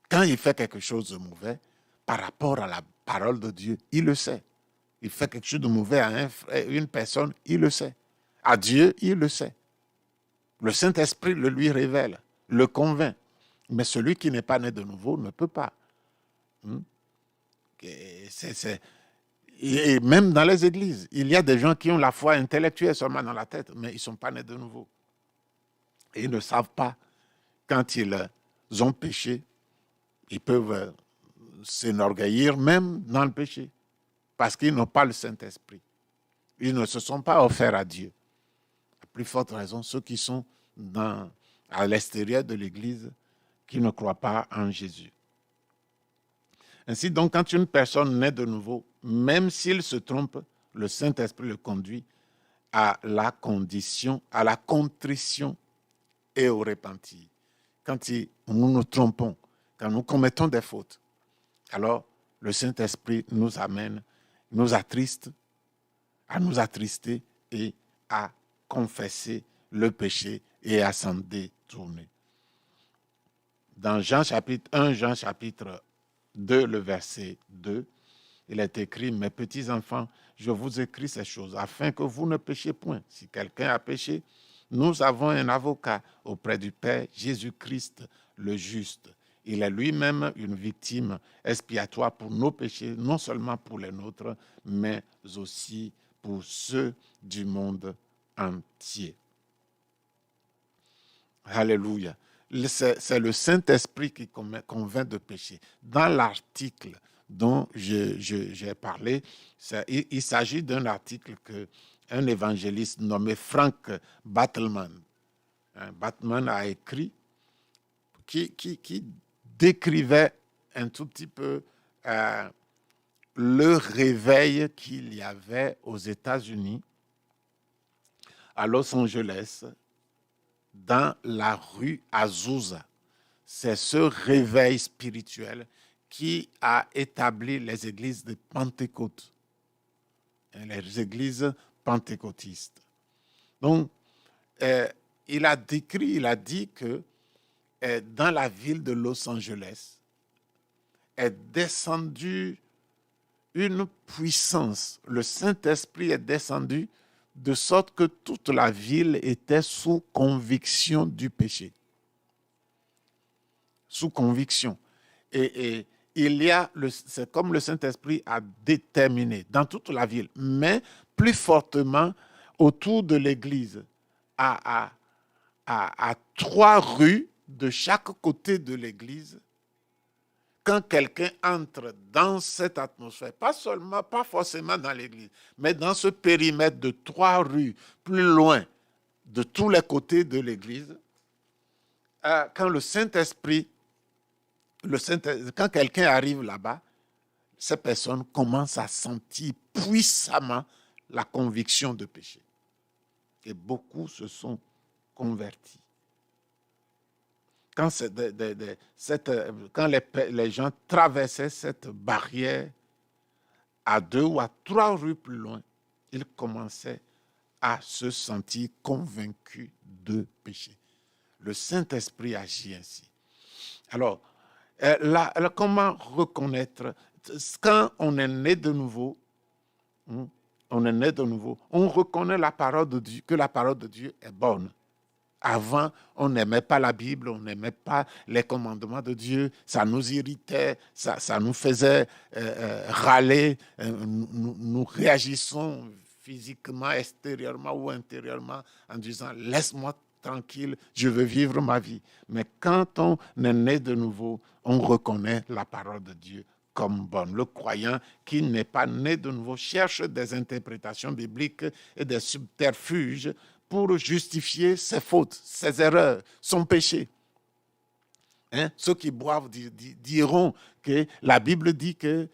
Quand il fait quelque chose de mauvais, par rapport à la parole de Dieu, il le sait. Il fait quelque chose de mauvais à une personne, il le sait. À Dieu, il le sait. Le Saint-Esprit le lui révèle, le convainc. Mais celui qui n'est pas né de nouveau ne peut pas. Et même dans les églises, il y a des gens qui ont la foi intellectuelle seulement dans la tête, mais ils ne sont pas nés de nouveau. Et ils ne savent pas, quand ils ont péché, ils peuvent s'enorgueillir même dans le péché, parce qu'ils n'ont pas le Saint-Esprit. Ils ne se sont pas offerts à Dieu. À plus forte raison, ceux qui sont à l'extérieur de l'Église, qui ne croient pas en Jésus. Ainsi donc, quand une personne naît de nouveau, même s'il se trompe, le Saint-Esprit le conduit à la contrition et au repentir. Quand nous nous trompons, quand nous commettons des fautes, alors le Saint-Esprit nous amène, nous attriste, à nous attrister et à confesser le péché et à s'en détourner. Dans Jean chapitre 1, Jean chapitre 2, le verset 2, il est écrit « Mes petits enfants, je vous écris ces choses afin que vous ne péchiez point. Si quelqu'un a péché, nous avons un avocat auprès du Père, Jésus-Christ le juste. Il est lui-même une victime expiatoire pour nos péchés, non seulement pour les nôtres, mais aussi pour ceux du monde entier. » Alléluia. C'est le Saint-Esprit qui convainc de péché. Dans l'article dont j'ai parlé, il s'agit d'un article qu'un évangéliste nommé Frank Battleman a écrit, qui décrivait un tout petit peu le réveil qu'il y avait aux États-Unis, à Los Angeles, dans la rue Azusa. C'est ce réveil spirituel qui a établi les églises de Pentecôte, les églises pentecôtistes. Donc, il a dit que dans la ville de Los Angeles est descendue une puissance. Le Saint-Esprit est descendu de sorte que toute la ville était sous conviction du péché. Sous conviction. Et c'est comme le Saint-Esprit a déterminé dans toute la ville, mais plus fortement autour de l'église, à 3 rues de chaque côté de l'église. Quand quelqu'un entre dans cette atmosphère, pas forcément dans l'église, mais dans ce périmètre de 3 rues, plus loin de tous les côtés de l'église, quand quand quelqu'un arrive là-bas, ces personnes commencent à sentir puissamment la conviction de péché. Et beaucoup se sont convertis. Quand les gens traversaient cette barrière à 2 ou à 3 rues plus loin, ils commençaient à se sentir convaincus de péché. Le Saint-Esprit agit ainsi. Alors, comment reconnaître? Quand on est né de nouveau, on reconnaît la parole de Dieu, que la parole de Dieu est bonne. Avant, on n'aimait pas la Bible, on n'aimait pas les commandements de Dieu, ça nous irritait, ça nous faisait râler, nous réagissons physiquement, extérieurement ou intérieurement en disant « laisse-moi tranquille, je veux vivre ma vie ». Mais quand on est né de nouveau, on reconnaît la parole de Dieu comme bonne. Le croyant qui n'est pas né de nouveau cherche des interprétations bibliques et des subterfuges pour justifier ses fautes, ses erreurs, son péché. Ceux qui boivent diront que la Bible dit que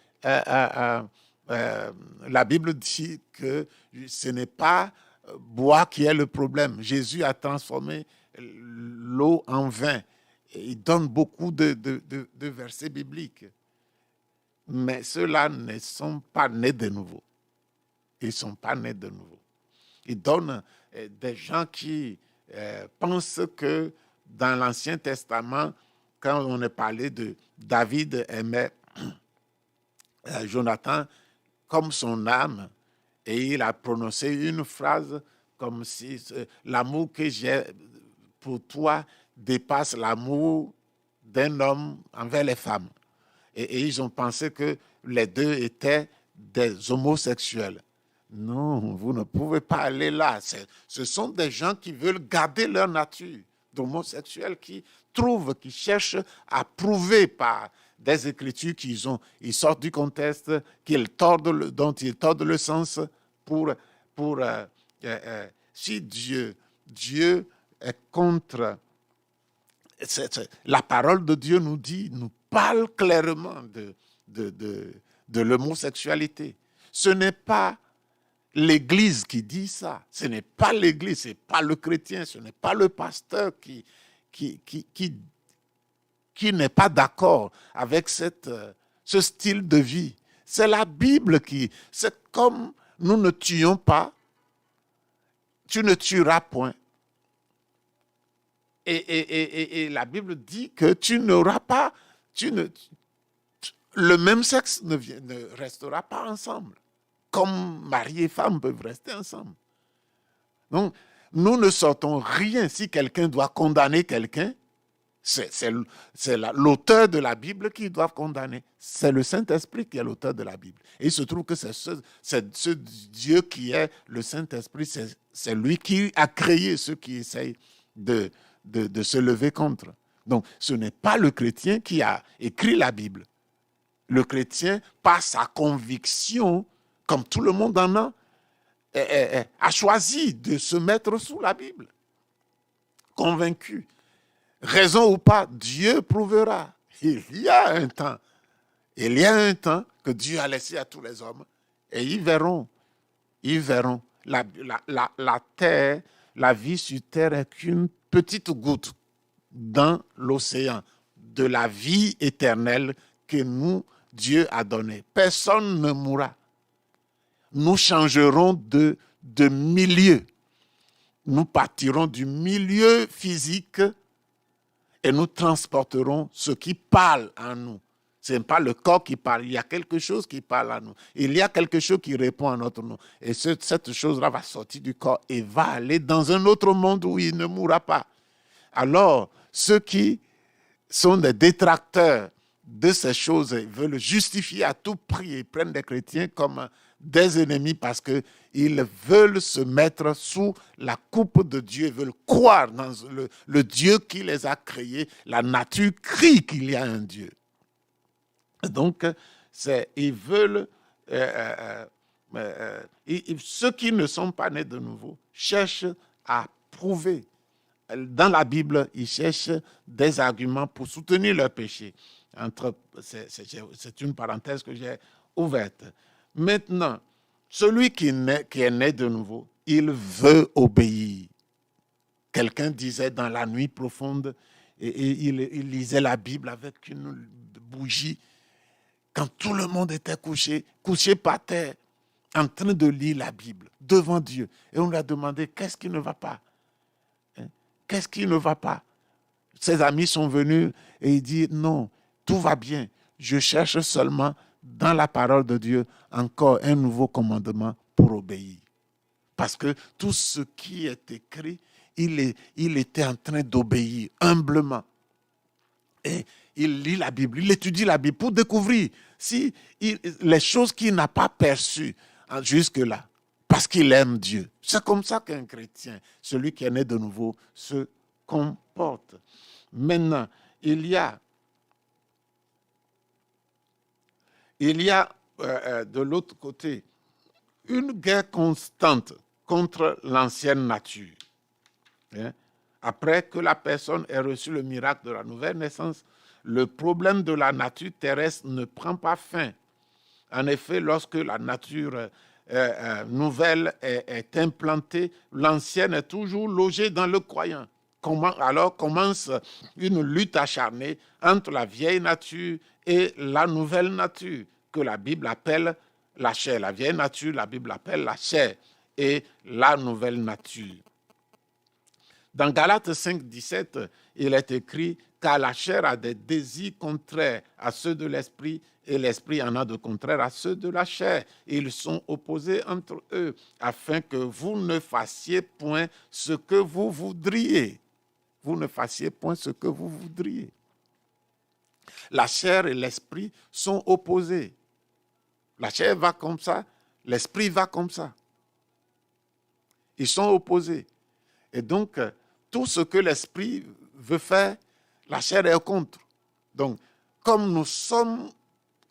ce n'est pas boire qui est le problème. Jésus a transformé l'eau en vin il donne beaucoup de versets bibliques. Mais ceux-là ne sont pas nés de nouveau. Ils ne sont pas nés de nouveau. Il donne des gens qui pensent que dans l'Ancien Testament, quand on est parlé de David aimait Jonathan comme son âme, et il a prononcé une phrase comme si l'amour que j'ai pour toi dépasse l'amour d'un homme envers les femmes. Et ils ont pensé que les deux étaient des homosexuels. Non, vous ne pouvez pas aller là. Ce sont des gens qui veulent garder leur nature d'homosexuels, qui cherchent à prouver par des écritures ils sortent du contexte, dont ils tordent le sens si Dieu est contre, la parole de Dieu nous parle clairement de l'homosexualité. Ce n'est pas l'Église qui dit ça. Ce n'est pas l'Église, ce n'est pas le chrétien, ce n'est pas le pasteur qui n'est pas d'accord avec ce style de vie. C'est la Bible c'est comme nous ne tuons pas, tu ne tueras point. Et la Bible dit que tu n'auras pas, le même sexe ne restera pas ensemble, comme mari et femme peuvent rester ensemble. Donc, nous ne sortons rien. Si quelqu'un doit condamner quelqu'un, c'est l'auteur de la Bible qui doit condamner. C'est le Saint-Esprit qui est l'auteur de la Bible. Et il se trouve que c'est ce Dieu qui est le Saint-Esprit, c'est lui qui a créé ceux qui essayent de se lever contre. Donc, ce n'est pas le chrétien qui a écrit la Bible. Le chrétien, par sa conviction, comme tout le monde en a choisi de se mettre sous la Bible. Convaincu. Raison ou pas, Dieu prouvera. Il y a un temps que Dieu a laissé à tous les hommes et ils verront. La terre, la vie sur terre est qu'une petite goutte dans l'océan de la vie éternelle que Dieu a donnée. Personne ne mourra. Nous changerons de milieu. Nous partirons du milieu physique et nous transporterons ce qui parle en nous. Ce n'est pas le corps qui parle, il y a quelque chose qui parle en nous. Il y a quelque chose qui répond à notre nom. Et cette chose-là va sortir du corps et va aller dans un autre monde où il ne mourra pas. Alors, ceux qui sont des détracteurs de ces choses, ils veulent justifier à tout prix et prennent des chrétiens comme des ennemis parce qu'ils veulent se mettre sous la coupe de Dieu, ils veulent croire dans le Dieu qui les a créés. La nature crie qu'il y a un Dieu. Donc, ils veulent, ceux qui ne sont pas nés de nouveau cherchent à prouver. Dans la Bible, ils cherchent des arguments pour soutenir leur péché. C'est une parenthèse que j'ai ouverte. Maintenant, celui qui est né de nouveau, il veut obéir. Quelqu'un disait dans la nuit profonde, et il lisait la Bible avec une bougie, quand tout le monde était couché par terre, en train de lire la Bible, devant Dieu. Et on lui a demandé, qu'est-ce qui ne va pas? Qu'est-ce qui ne va pas? Ses amis sont venus et il dit, non, tout va bien. Je cherche seulement dans la parole de Dieu encore un nouveau commandement pour obéir. Parce que tout ce qui est écrit, il était en train d'obéir humblement. Et il lit la Bible, il étudie la Bible pour découvrir les choses qu'il n'a pas perçues jusque-là. Parce qu'il aime Dieu. C'est comme ça qu'un chrétien, celui qui est né de nouveau, se comporte. Maintenant, il y a de l'autre côté une guerre constante contre l'ancienne nature. Après que la personne ait reçu le miracle de la nouvelle naissance, le problème de la nature terrestre ne prend pas fin. En effet, lorsque la nature nouvelle est implantée, l'ancienne est toujours logée dans le croyant, alors commence une lutte acharnée entre la vieille nature et la nouvelle nature, que la Bible appelle la chair. La vieille nature, la Bible appelle la chair, et la nouvelle nature. Dans Galates 5, 17, il est écrit « Car la chair a des désirs contraires à ceux de l'esprit, et l'esprit en a de contraires à ceux de la chair. Ils sont opposés entre eux, afin que vous ne fassiez point ce que vous voudriez. » Vous ne fassiez point ce que vous voudriez. La chair et l'esprit sont opposés. La chair va comme ça, l'esprit va comme ça. Ils sont opposés. Et donc, tout ce que l'esprit veut faire, la chair est contre. Donc, comme nous sommes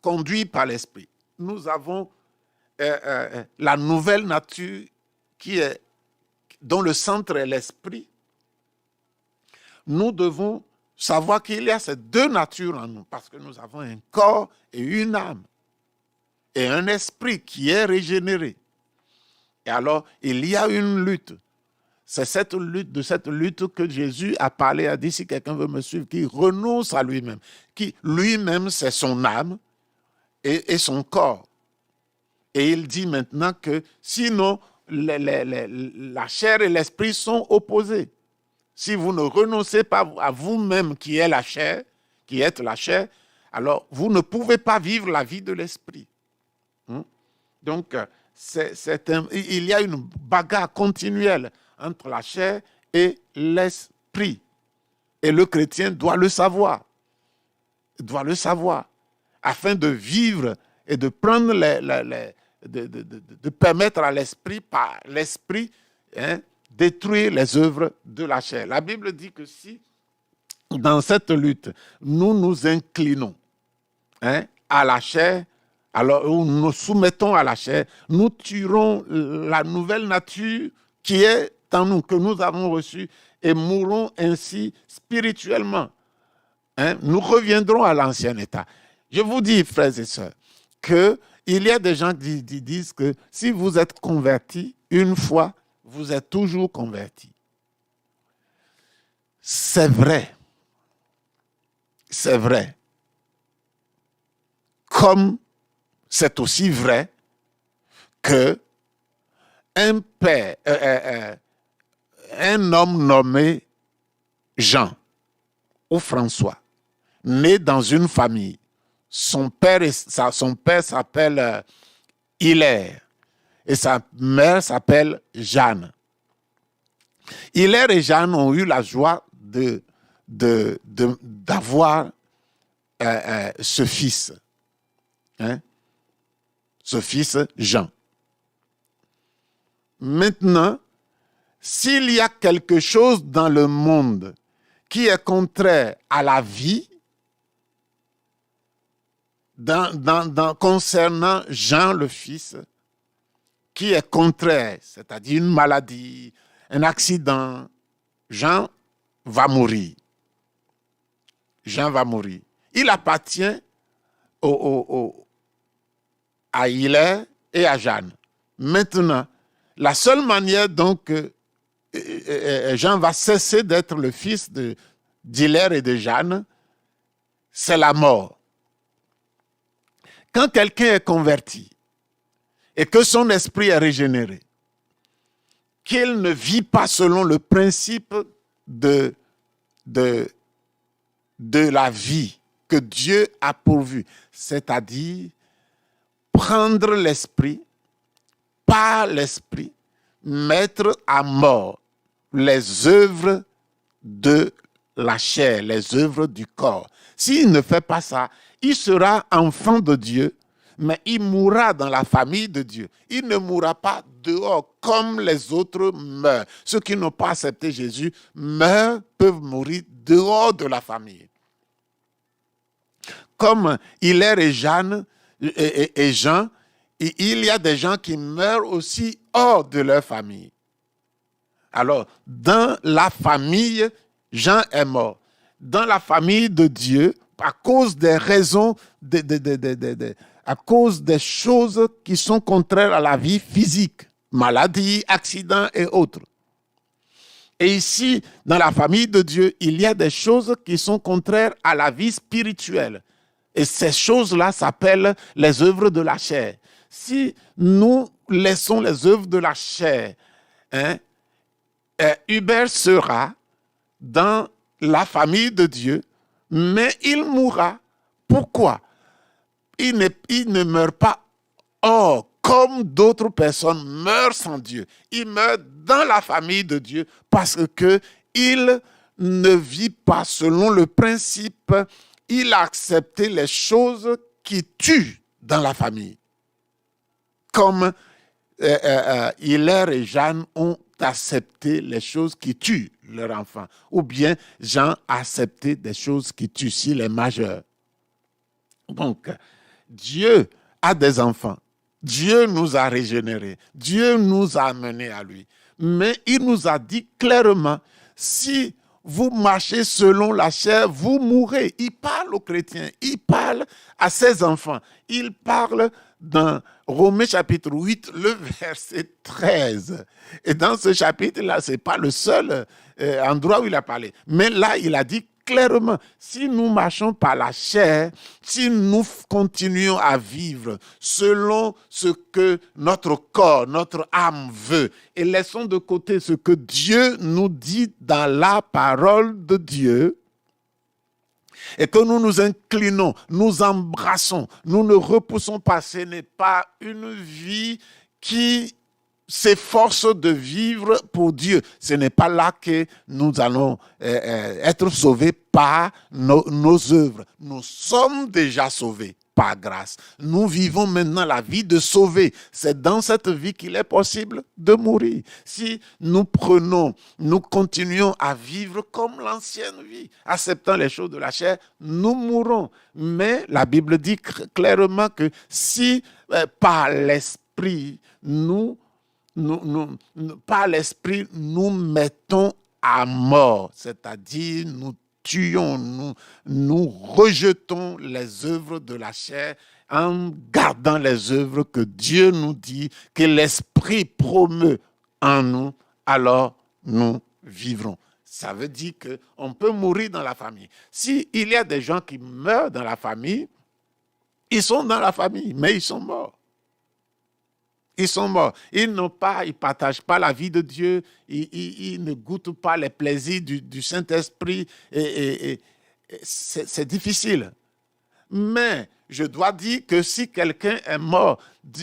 conduits par l'esprit, nous avons la nouvelle nature dont le centre est l'esprit. Nous devons savoir qu'il y a ces deux natures en nous, parce que nous avons un corps et une âme, et un esprit qui est régénéré. Et alors, il y a une lutte. C'est de cette lutte que Jésus a parlé, a dit, si quelqu'un veut me suivre, qu'il renonce à lui-même. Qui lui-même, c'est son âme et son corps. Et il dit maintenant que sinon, la chair et l'esprit sont opposés. Si vous ne renoncez pas à vous-même qui êtes la chair, alors vous ne pouvez pas vivre la vie de l'esprit. Donc, il y a une bagarre continuelle entre la chair et l'esprit. Et le chrétien doit le savoir. Afin de vivre et de prendre de permettre à l'esprit, par l'esprit, détruire les œuvres de la chair. La Bible dit que si, dans cette lutte, nous nous inclinons à la chair, alors nous nous soumettons à la chair, nous tuerons la nouvelle nature qui est en nous, que nous avons reçue, et mourrons ainsi spirituellement. Nous reviendrons à l'ancien état. Je vous dis, frères et sœurs, qu'il y a des gens qui disent que si vous êtes convertis une fois, vous êtes toujours convertis. C'est vrai. C'est vrai. Comme c'est aussi vrai que un homme nommé Jean ou François, né dans une famille, son père s'appelle Hilaire et sa mère s'appelle Jeanne. Hilaire et Jeanne ont eu la joie d'avoir ce fils. Ce fils Jean. Maintenant, s'il y a quelque chose dans le monde qui est contraire à la vie, concernant Jean le fils, qui est contraire, c'est-à-dire une maladie, un accident, Jean va mourir. Jean va mourir. Il appartient à Hilaire et à Jeanne. Maintenant, la seule manière donc Jean va cesser d'être le fils d'Hilaire et de Jeanne, c'est la mort. Quand quelqu'un est converti et que son esprit est régénéré, qu'il ne vit pas selon le principe de la vie que Dieu a pourvu, c'est-à-dire prendre l'esprit, par l'esprit, mettre à mort les œuvres de la chair, les œuvres du corps. S'il ne fait pas ça, il sera enfant de Dieu, mais il mourra dans la famille de Dieu. Il ne mourra pas dehors comme les autres meurent. Ceux qui n'ont pas accepté Jésus peuvent mourir dehors de la famille. Comme Hilaire et Jeanne et Jean, il y a des gens qui meurent aussi hors de leur famille. Alors, dans la famille, Jean est mort. Dans la famille de Dieu, à cause des raisons, à cause des choses qui sont contraires à la vie physique, maladie, accident et autres. Et ici, dans la famille de Dieu, il y a des choses qui sont contraires à la vie spirituelle. Et ces choses-là s'appellent les œuvres de la chair. Si nous laissons les œuvres de la chair, Hubert sera dans la famille de Dieu, mais il mourra. Pourquoi? Il ne meurt pas hors, comme d'autres personnes meurent sans Dieu. Il meurt dans la famille de Dieu parce qu'il ne vit pas selon le principe. Il a accepté les choses qui tuent dans la famille. Comme Hilaire et Jeanne ont accepté les choses qui tuent leur enfant. Ou bien Jean a accepté des choses qui tuent s'il est majeur. Donc, Dieu a des enfants. Dieu nous a régénérés. Dieu nous a amenés à lui. Mais il nous a dit clairement, si vous marchez selon la chair, vous mourrez. Il parle aux chrétiens, il parle à ses enfants. Il parle dans Romains chapitre 8, le verset 13. Et dans ce chapitre-là, ce n'est pas le seul endroit où il a parlé. Mais là, il a dit clairement, si nous marchons par la chair, si nous continuons à vivre selon ce que notre corps, notre âme veut, et laissons de côté ce que Dieu nous dit dans la parole de Dieu, et que nous nous inclinons, nous embrassons, nous ne repoussons pas, ce n'est pas une vie qui s'efforce de vivre pour Dieu. Ce n'est pas là que nous allons être sauvés par nos œuvres. Nous sommes déjà sauvés par grâce. Nous vivons maintenant la vie de sauver. C'est dans cette vie qu'il est possible de mourir. Si nous continuons à vivre comme l'ancienne vie, acceptant les choses de la chair, nous mourrons. Mais la Bible dit clairement que si par l'Esprit, par l'Esprit, nous mettons à mort, c'est-à-dire nous tuons, nous rejetons les œuvres de la chair en gardant les œuvres que Dieu nous dit, que l'Esprit promeut en nous, alors nous vivrons. Ça veut dire qu'on peut mourir dans la famille. S'il y a des gens qui meurent dans la famille, ils sont dans la famille, mais ils sont morts. Ils sont morts. Ils ne partagent pas la vie de Dieu. Ils ne goûtent pas les plaisirs du Saint-Esprit. Et c'est difficile. Mais je dois dire que si quelqu'un est mort,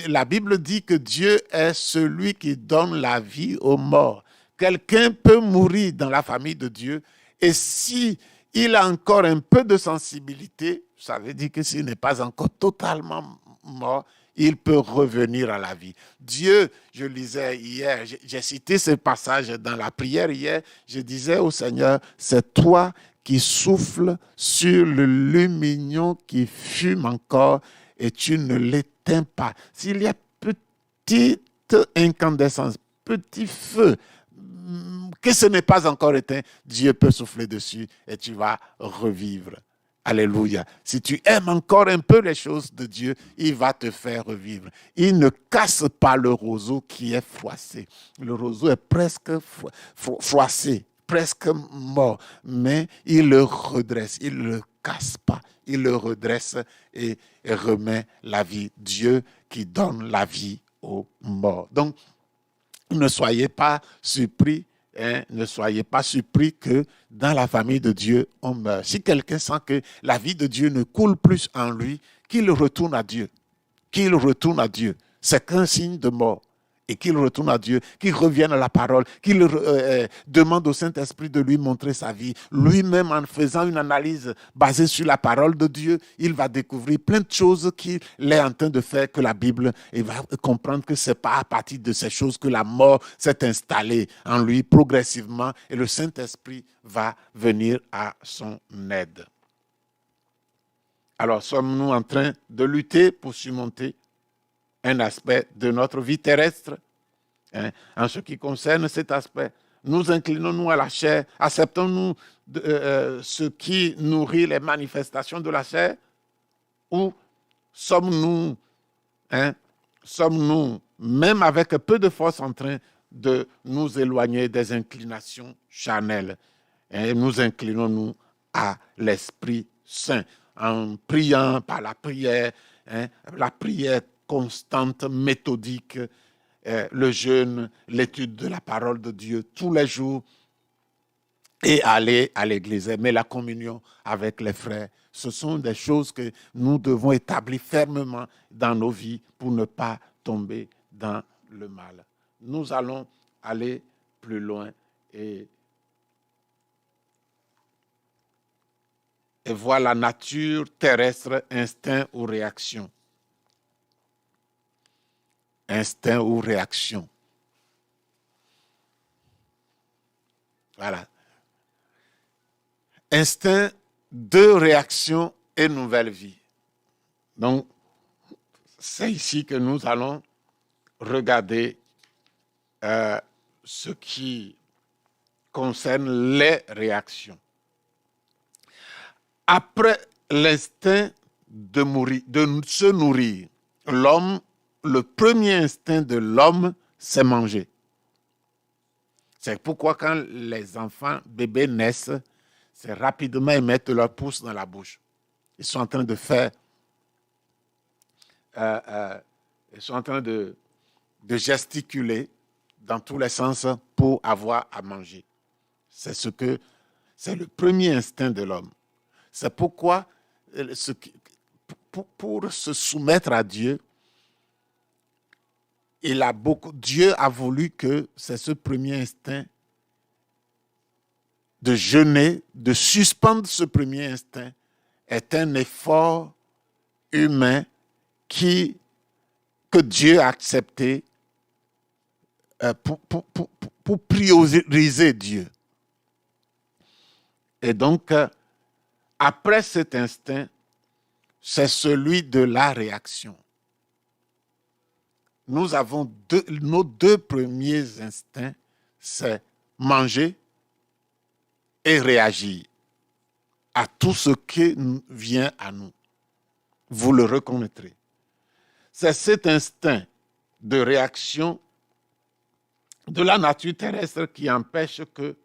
la Bible dit que Dieu est celui qui donne la vie aux morts. Quelqu'un peut mourir dans la famille de Dieu. Et si il a encore un peu de sensibilité, ça veut dire que s'il n'est pas encore totalement mort, il peut revenir à la vie. Dieu, je lisais hier, j'ai cité ce passage dans la prière hier, je disais au Seigneur, c'est toi qui souffles sur le lumignon qui fume encore et tu ne l'éteins pas. S'il y a petite incandescence, petit feu, que ce n'est pas encore éteint, Dieu peut souffler dessus et tu vas revivre. Alléluia. Si tu aimes encore un peu les choses de Dieu, il va te faire revivre. Il ne casse pas le roseau qui est froissé. Le roseau est presque froissé, presque mort, mais il le redresse. Il ne le casse pas. Il le redresse et remet la vie. Dieu qui donne la vie aux morts. Donc, ne soyez pas surpris. Ne soyez pas surpris que dans la famille de Dieu, on meurt. Si quelqu'un sent que la vie de Dieu ne coule plus en lui, qu'il retourne à Dieu. Qu'il retourne à Dieu. C'est qu'un signe de mort. Et qu'il retourne à Dieu, qu'il revienne à la parole, qu'il demande au Saint-Esprit de lui montrer sa vie. Lui-même, en faisant une analyse basée sur la parole de Dieu, il va découvrir plein de choses qu'il est en train de faire que la Bible, il va comprendre que ce n'est pas à partir de ces choses que la mort s'est installée en lui progressivement et le Saint-Esprit va venir à son aide. Alors, sommes-nous en train de lutter pour surmonter un aspect de notre vie terrestre? En ce qui concerne cet aspect, nous inclinons-nous à la chair, acceptons-nous ce qui nourrit les manifestations de la chair, ou sommes-nous, même avec peu de force, en train de nous éloigner des inclinations charnelles. Et nous inclinons-nous à l'Esprit Saint en priant par la prière constante, méthodique, le jeûne, l'étude de la parole de Dieu tous les jours et aller à l'église, aimer la communion avec les frères. Ce sont des choses que nous devons établir fermement dans nos vies pour ne pas tomber dans le mal. Nous allons aller plus loin et voir la nature terrestre, instinct ou réaction. Instinct ou réaction. Voilà. Instinct de réaction et nouvelle vie. Donc, c'est ici que nous allons regarder ce qui concerne les réactions. Après l'instinct de se nourrir, le premier instinct de l'homme, c'est manger. C'est pourquoi quand les enfants, bébés naissent, c'est rapidement ils mettent leur pouce dans la bouche. Ils sont en train de faire, ils sont en train de gesticuler dans tous les sens pour avoir à manger. C'est le premier instinct de l'homme. C'est pourquoi pour se soumettre à Dieu, Dieu a voulu que c'est ce premier instinct de jeûner, de suspendre ce premier instinct, est un effort humain que Dieu a accepté pour prioriser Dieu. Et donc, après cet instinct, c'est celui de la réaction. Nous avons nos deux premiers instincts, c'est manger et réagir à tout ce qui vient à nous. Vous le reconnaîtrez. C'est cet instinct de réaction de la nature terrestre qui empêche que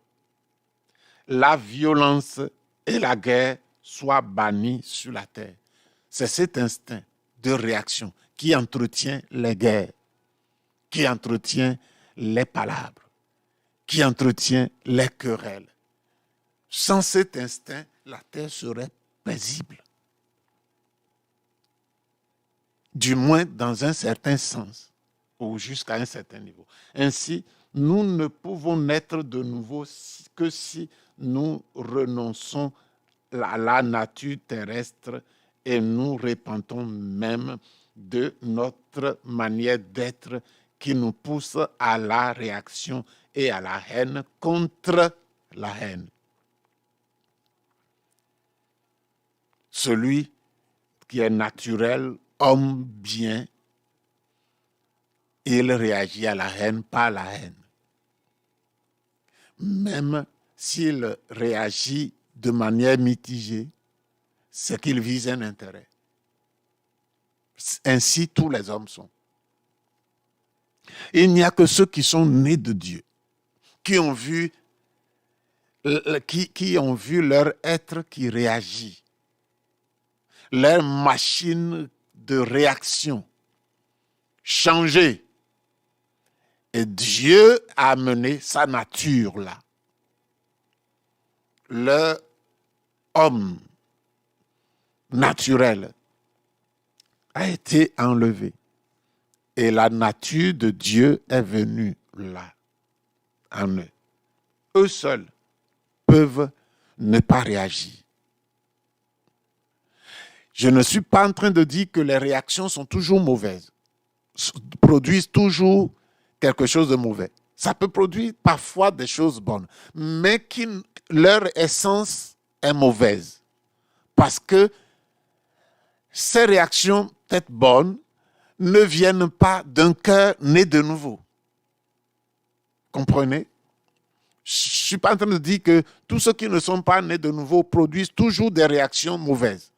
la violence et la guerre soient bannies sur la terre. C'est cet instinct de réaction qui entretient les guerres, qui entretient les palabres, qui entretient les querelles. Sans cet instinct, la terre serait paisible. Du moins dans un certain sens, ou jusqu'à un certain niveau. Ainsi, nous ne pouvons naître de nouveau que si nous renonçons à la nature terrestre et nous repentons même de notre manière d'être qui nous pousse à la réaction et à la haine contre la haine. Celui qui est naturel, homme bien, il réagit à la haine par la haine. Même s'il réagit de manière mitigée, c'est qu'il vise un intérêt. Ainsi, tous les hommes sont. Il n'y a que ceux qui sont nés de Dieu, qui ont vu leur être qui réagit, leur machine de réaction changer. Et Dieu a amené sa nature là. Le homme naturel a été enlevé. Et la nature de Dieu est venue là, en eux. Eux seuls peuvent ne pas réagir. Je ne suis pas en train de dire que les réactions sont toujours mauvaises, produisent toujours quelque chose de mauvais. Ça peut produire parfois des choses bonnes, mais leur essence est mauvaise. Parce que ces réactions, peut-être bonnes, ne viennent pas d'un cœur né de nouveau. Comprenez? Je ne suis pas en train de dire que tous ceux qui ne sont pas nés de nouveau produisent toujours des réactions mauvaises.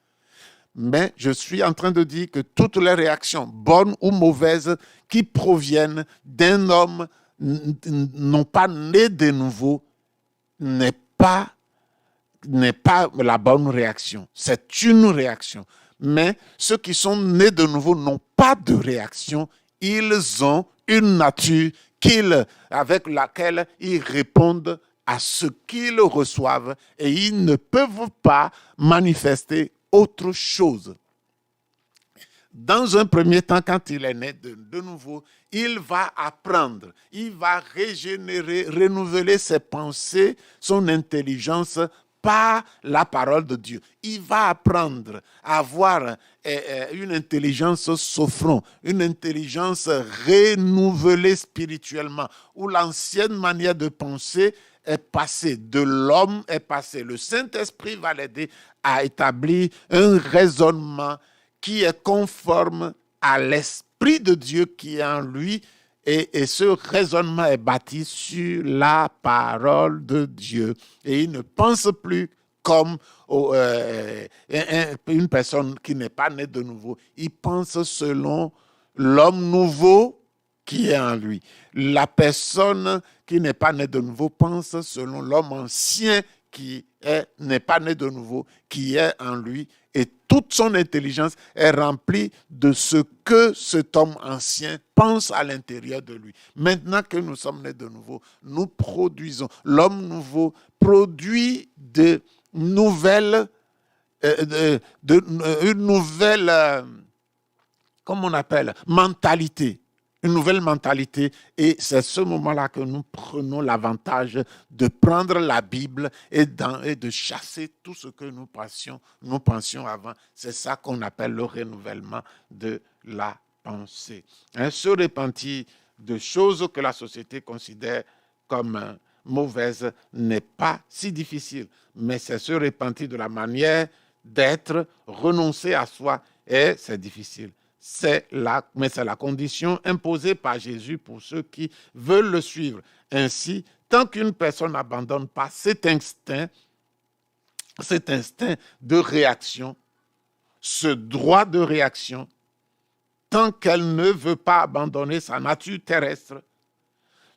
Mais je suis en train de dire que toutes les réactions, bonnes ou mauvaises, qui proviennent d'un homme n'ont pas né de nouveau n'est pas la bonne réaction. C'est une réaction. Mais ceux qui sont nés de nouveau n'ont pas de réaction. Ils ont une nature avec laquelle ils répondent à ce qu'ils reçoivent et ils ne peuvent pas manifester autre chose. Dans un premier temps, quand il est né de nouveau, il va apprendre, il va régénérer, renouveler ses pensées, son intelligence par la parole de Dieu. Il va apprendre à avoir une intelligence sophron, une intelligence renouvelée spirituellement, où l'ancienne manière de penser est passée, de l'homme est passée. Le Saint-Esprit va l'aider à établir un raisonnement qui est conforme à l'Esprit de Dieu qui est en lui, et ce raisonnement est bâti sur la parole de Dieu. Et il ne pense plus comme une personne qui n'est pas née de nouveau. Il pense selon l'homme nouveau qui est en lui. La personne qui n'est pas née de nouveau pense selon l'homme ancien qui n'est pas né de nouveau, qui est en lui, et toute son intelligence est remplie de ce que cet homme ancien pense à l'intérieur de lui. Maintenant que nous sommes nés de nouveau, nous produisons. L'homme nouveau produit une nouvelle, comment on appelle, mentalité. Une nouvelle mentalité, et c'est ce moment-là que nous prenons l'avantage de prendre la Bible et de chasser tout ce que nous pensions avant. C'est ça qu'on appelle le renouvellement de la pensée. Se repentir de choses que la société considère comme mauvaises n'est pas si difficile, mais c'est se repentir de la manière d'être, renoncer à soi, et c'est difficile. Mais c'est la condition imposée par Jésus pour ceux qui veulent le suivre. Ainsi, tant qu'une personne n'abandonne pas cet instinct de réaction, ce droit de réaction, tant qu'elle ne veut pas abandonner sa nature terrestre,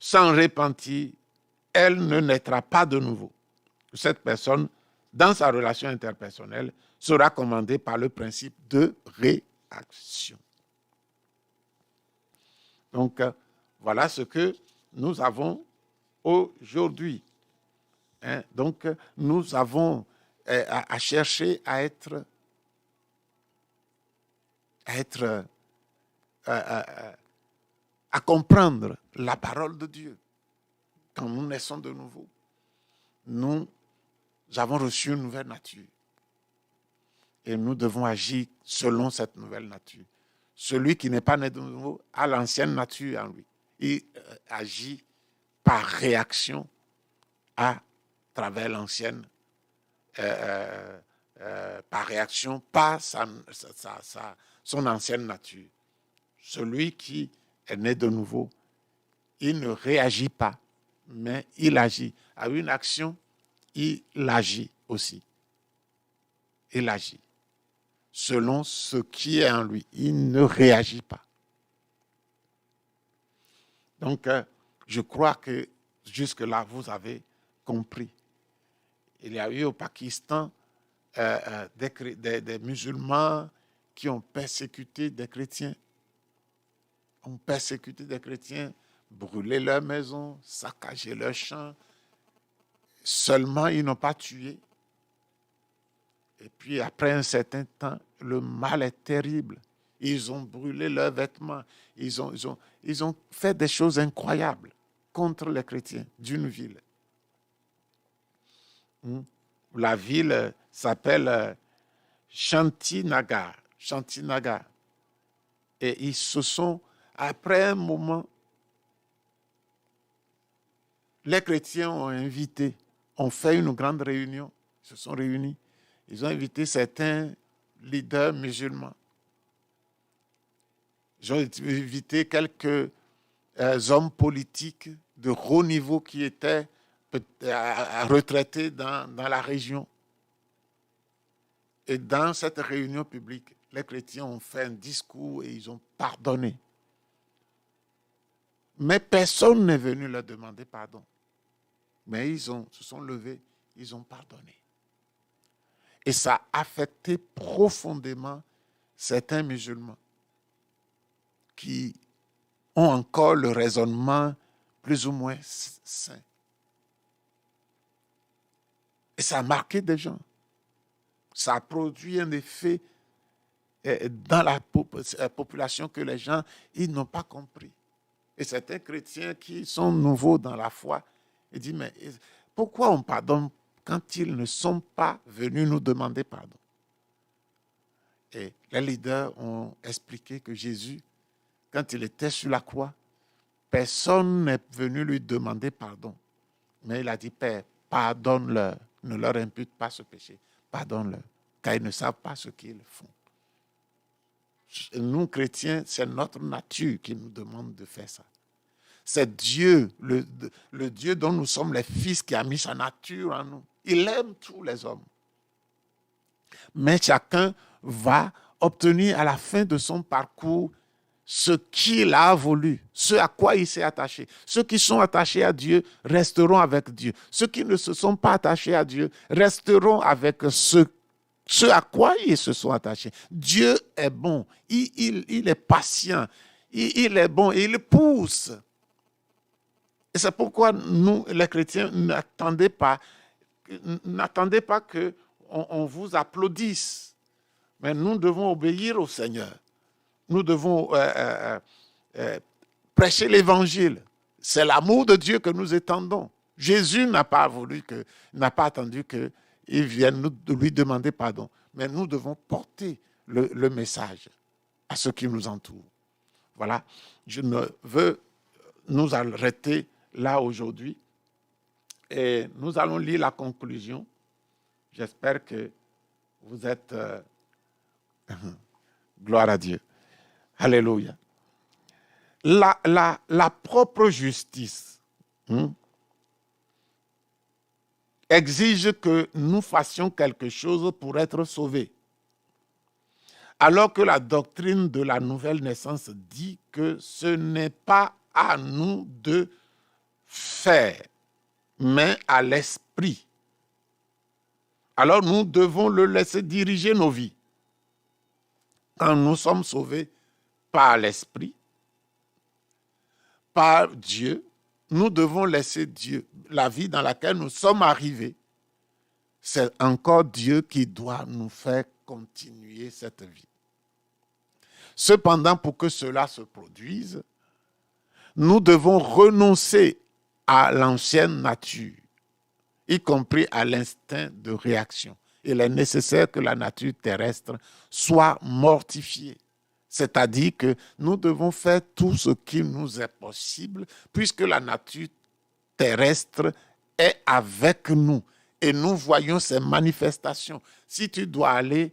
sans repentir, elle ne naîtra pas de nouveau. Cette personne, dans sa relation interpersonnelle, sera commandée par le principe de réaction. Donc, voilà ce que nous avons aujourd'hui. Donc, nous avons à chercher à comprendre la parole de Dieu. Quand nous naissons de nouveau, nous avons reçu une nouvelle nature. Et nous devons agir selon cette nouvelle nature. Celui qui n'est pas né de nouveau a l'ancienne nature en lui. Il agit par réaction à travers l'ancienne, par réaction par son ancienne nature. Celui qui est né de nouveau, il ne réagit pas, mais il agit. À une action, il agit aussi. Il agit selon ce qui est en lui. Il ne réagit pas. Donc, je crois que jusque-là, vous avez compris. Il y a eu au Pakistan des musulmans qui ont persécuté des chrétiens. Ont persécuté des chrétiens, brûlé leurs maisons, saccagé leurs champs. Seulement, ils n'ont pas tué. Et puis, après un certain temps, le mal est terrible. Ils ont brûlé leurs vêtements. Ils ont fait des choses incroyables contre les chrétiens d'une ville. La ville s'appelle Shantinagar. Et ils se sont, après un moment, les chrétiens ont fait une grande réunion. Ils se sont réunis. Ils ont invité certains leaders musulmans. Ils ont invité quelques hommes politiques de haut niveau qui étaient retraités dans la région. Et dans cette réunion publique, les chrétiens ont fait un discours et ils ont pardonné. Mais personne n'est venu leur demander pardon. Mais ils se sont levés, ils ont pardonné. Et ça a affecté profondément certains musulmans qui ont encore le raisonnement plus ou moins sain. Et ça a marqué des gens. Ça a produit un effet dans la population que les gens, ils n'ont pas compris. Et certains chrétiens qui sont nouveaux dans la foi, ils disent, mais pourquoi on pardonne quand ils ne sont pas venus nous demander pardon? Et les leaders ont expliqué que Jésus, quand il était sur la croix, personne n'est venu lui demander pardon. Mais il a dit, Père, pardonne-leur, ne leur impute pas ce péché, pardonne-leur, car ils ne savent pas ce qu'ils font. Nous, chrétiens, c'est notre nature qui nous demande de faire ça. C'est Dieu, le Dieu dont nous sommes les fils, qui a mis sa nature en nous. Il aime tous les hommes. Mais chacun va obtenir à la fin de son parcours ce qu'il a voulu, ce à quoi il s'est attaché. Ceux qui sont attachés à Dieu resteront avec Dieu. Ceux qui ne se sont pas attachés à Dieu resteront avec ce à quoi ils se sont attachés. Dieu est bon, il est patient, il est bon, il pousse. Et c'est pourquoi nous, les chrétiens, n'attendez pas qu'on vous applaudisse. Mais nous devons obéir au Seigneur. Nous devons prêcher l'évangile. C'est l'amour de Dieu que nous étendons. Jésus n'a pas attendu qu'ils viennent lui demander pardon. Mais nous devons porter le message à ceux qui nous entourent. Voilà. Je ne veux nous arrêter là aujourd'hui. Et nous allons lire la conclusion. J'espère que vous êtes... gloire à Dieu. Alléluia. La propre justice exige que nous fassions quelque chose pour être sauvés. Alors que la doctrine de la nouvelle naissance dit que ce n'est pas à nous de faire, mais à l'esprit. Alors nous devons le laisser diriger nos vies. Quand nous sommes sauvés par l'esprit, par Dieu, nous devons laisser Dieu, la vie dans laquelle nous sommes arrivés. C'est encore Dieu qui doit nous faire continuer cette vie. Cependant, pour que cela se produise, nous devons renoncer à l'ancienne nature, y compris à l'instinct de réaction. Il est nécessaire que la nature terrestre soit mortifiée. C'est-à-dire que nous devons faire tout ce qui nous est possible, puisque la nature terrestre est avec nous et nous voyons ses manifestations. Si tu dois aller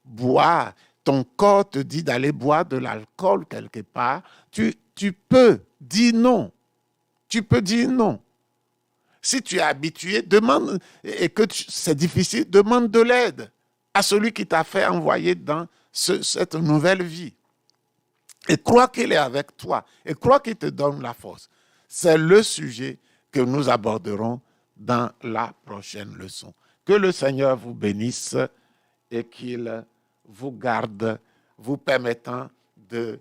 boire, ton corps te dit d'aller boire de l'alcool quelque part, tu peux dire non. Tu peux dire non. Si tu es habitué, demande, et que c'est difficile, demande de l'aide à celui qui t'a fait envoyer dans cette nouvelle vie. Et crois qu'il est avec toi, et crois qu'il te donne la force. C'est le sujet que nous aborderons dans la prochaine leçon. Que le Seigneur vous bénisse et qu'il vous garde, vous permettant de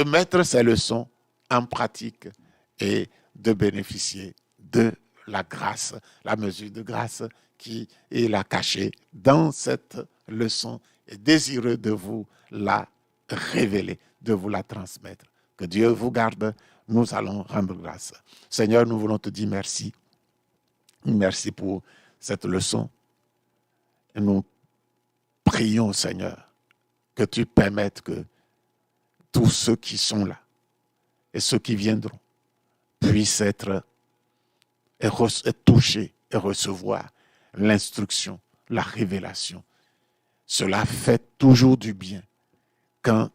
mettre ces leçons en pratique et de bénéficier de la grâce, la mesure de grâce qui est là cachée dans cette leçon et désireux de vous la révéler, de vous la transmettre. Que Dieu vous garde, nous allons rendre grâce. Seigneur, nous voulons te dire merci. Merci pour cette leçon. Et nous prions, Seigneur, que tu permettes que tous ceux qui sont là et ceux qui viendront puissent être touchés et recevoir l'instruction, la révélation. Cela fait toujours du bien quand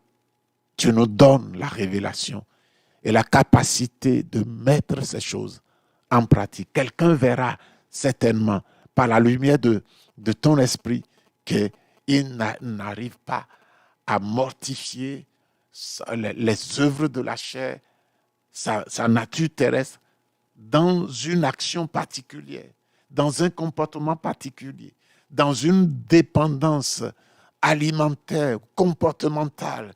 tu nous donnes la révélation et la capacité de mettre ces choses en pratique. Quelqu'un verra certainement par la lumière de ton esprit qu'il n'arrive pas à mortifier les œuvres de la chair, sa nature terrestre, dans une action particulière, dans un comportement particulier, dans une dépendance alimentaire, comportementale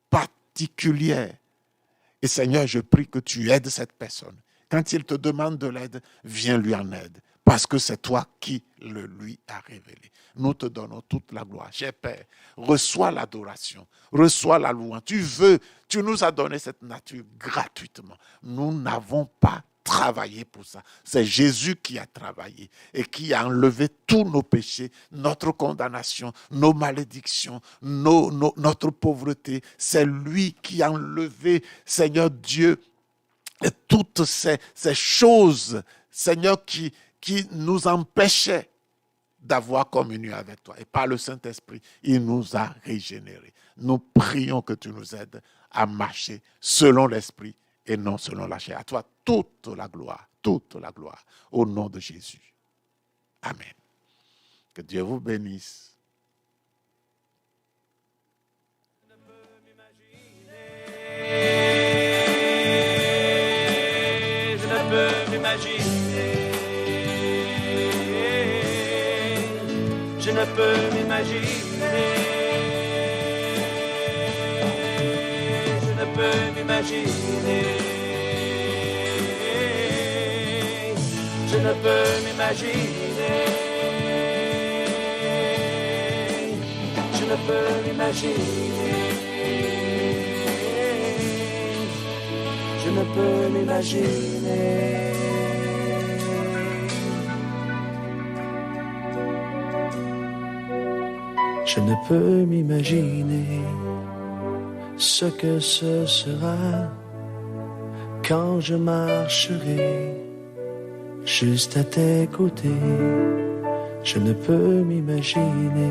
particulière. Et Seigneur, je prie que tu aides cette personne. Quand il te demande de l'aide, viens lui en aide, parce que c'est toi qui le lui as révélé. Nous te donnons toute la gloire. Cher Père, reçois l'adoration, reçois la louange. Tu nous as donné cette nature gratuitement. Nous n'avons pas travaillé pour ça. C'est Jésus qui a travaillé et qui a enlevé tous nos péchés, notre condamnation, nos malédictions, notre pauvreté. C'est lui qui a enlevé, Seigneur Dieu, toutes ces choses, Seigneur, qui nous empêchaient d'avoir communion avec toi. Et par le Saint-Esprit, il nous a régénérés. Nous prions que tu nous aides à marcher selon l'Esprit et non selon la chair. À toi, toute la gloire, au nom de Jésus. Amen. Que Dieu vous bénisse. Je ne peux m'imaginer. Je ne peux m'imaginer. Je ne peux m'imaginer. Je ne peux m'imaginer. Je ne peux m'imaginer. Je ne peux m'imaginer. Je ne peux m'imaginer ce que ce sera quand je marcherai juste à tes côtés. Je ne peux m'imaginer.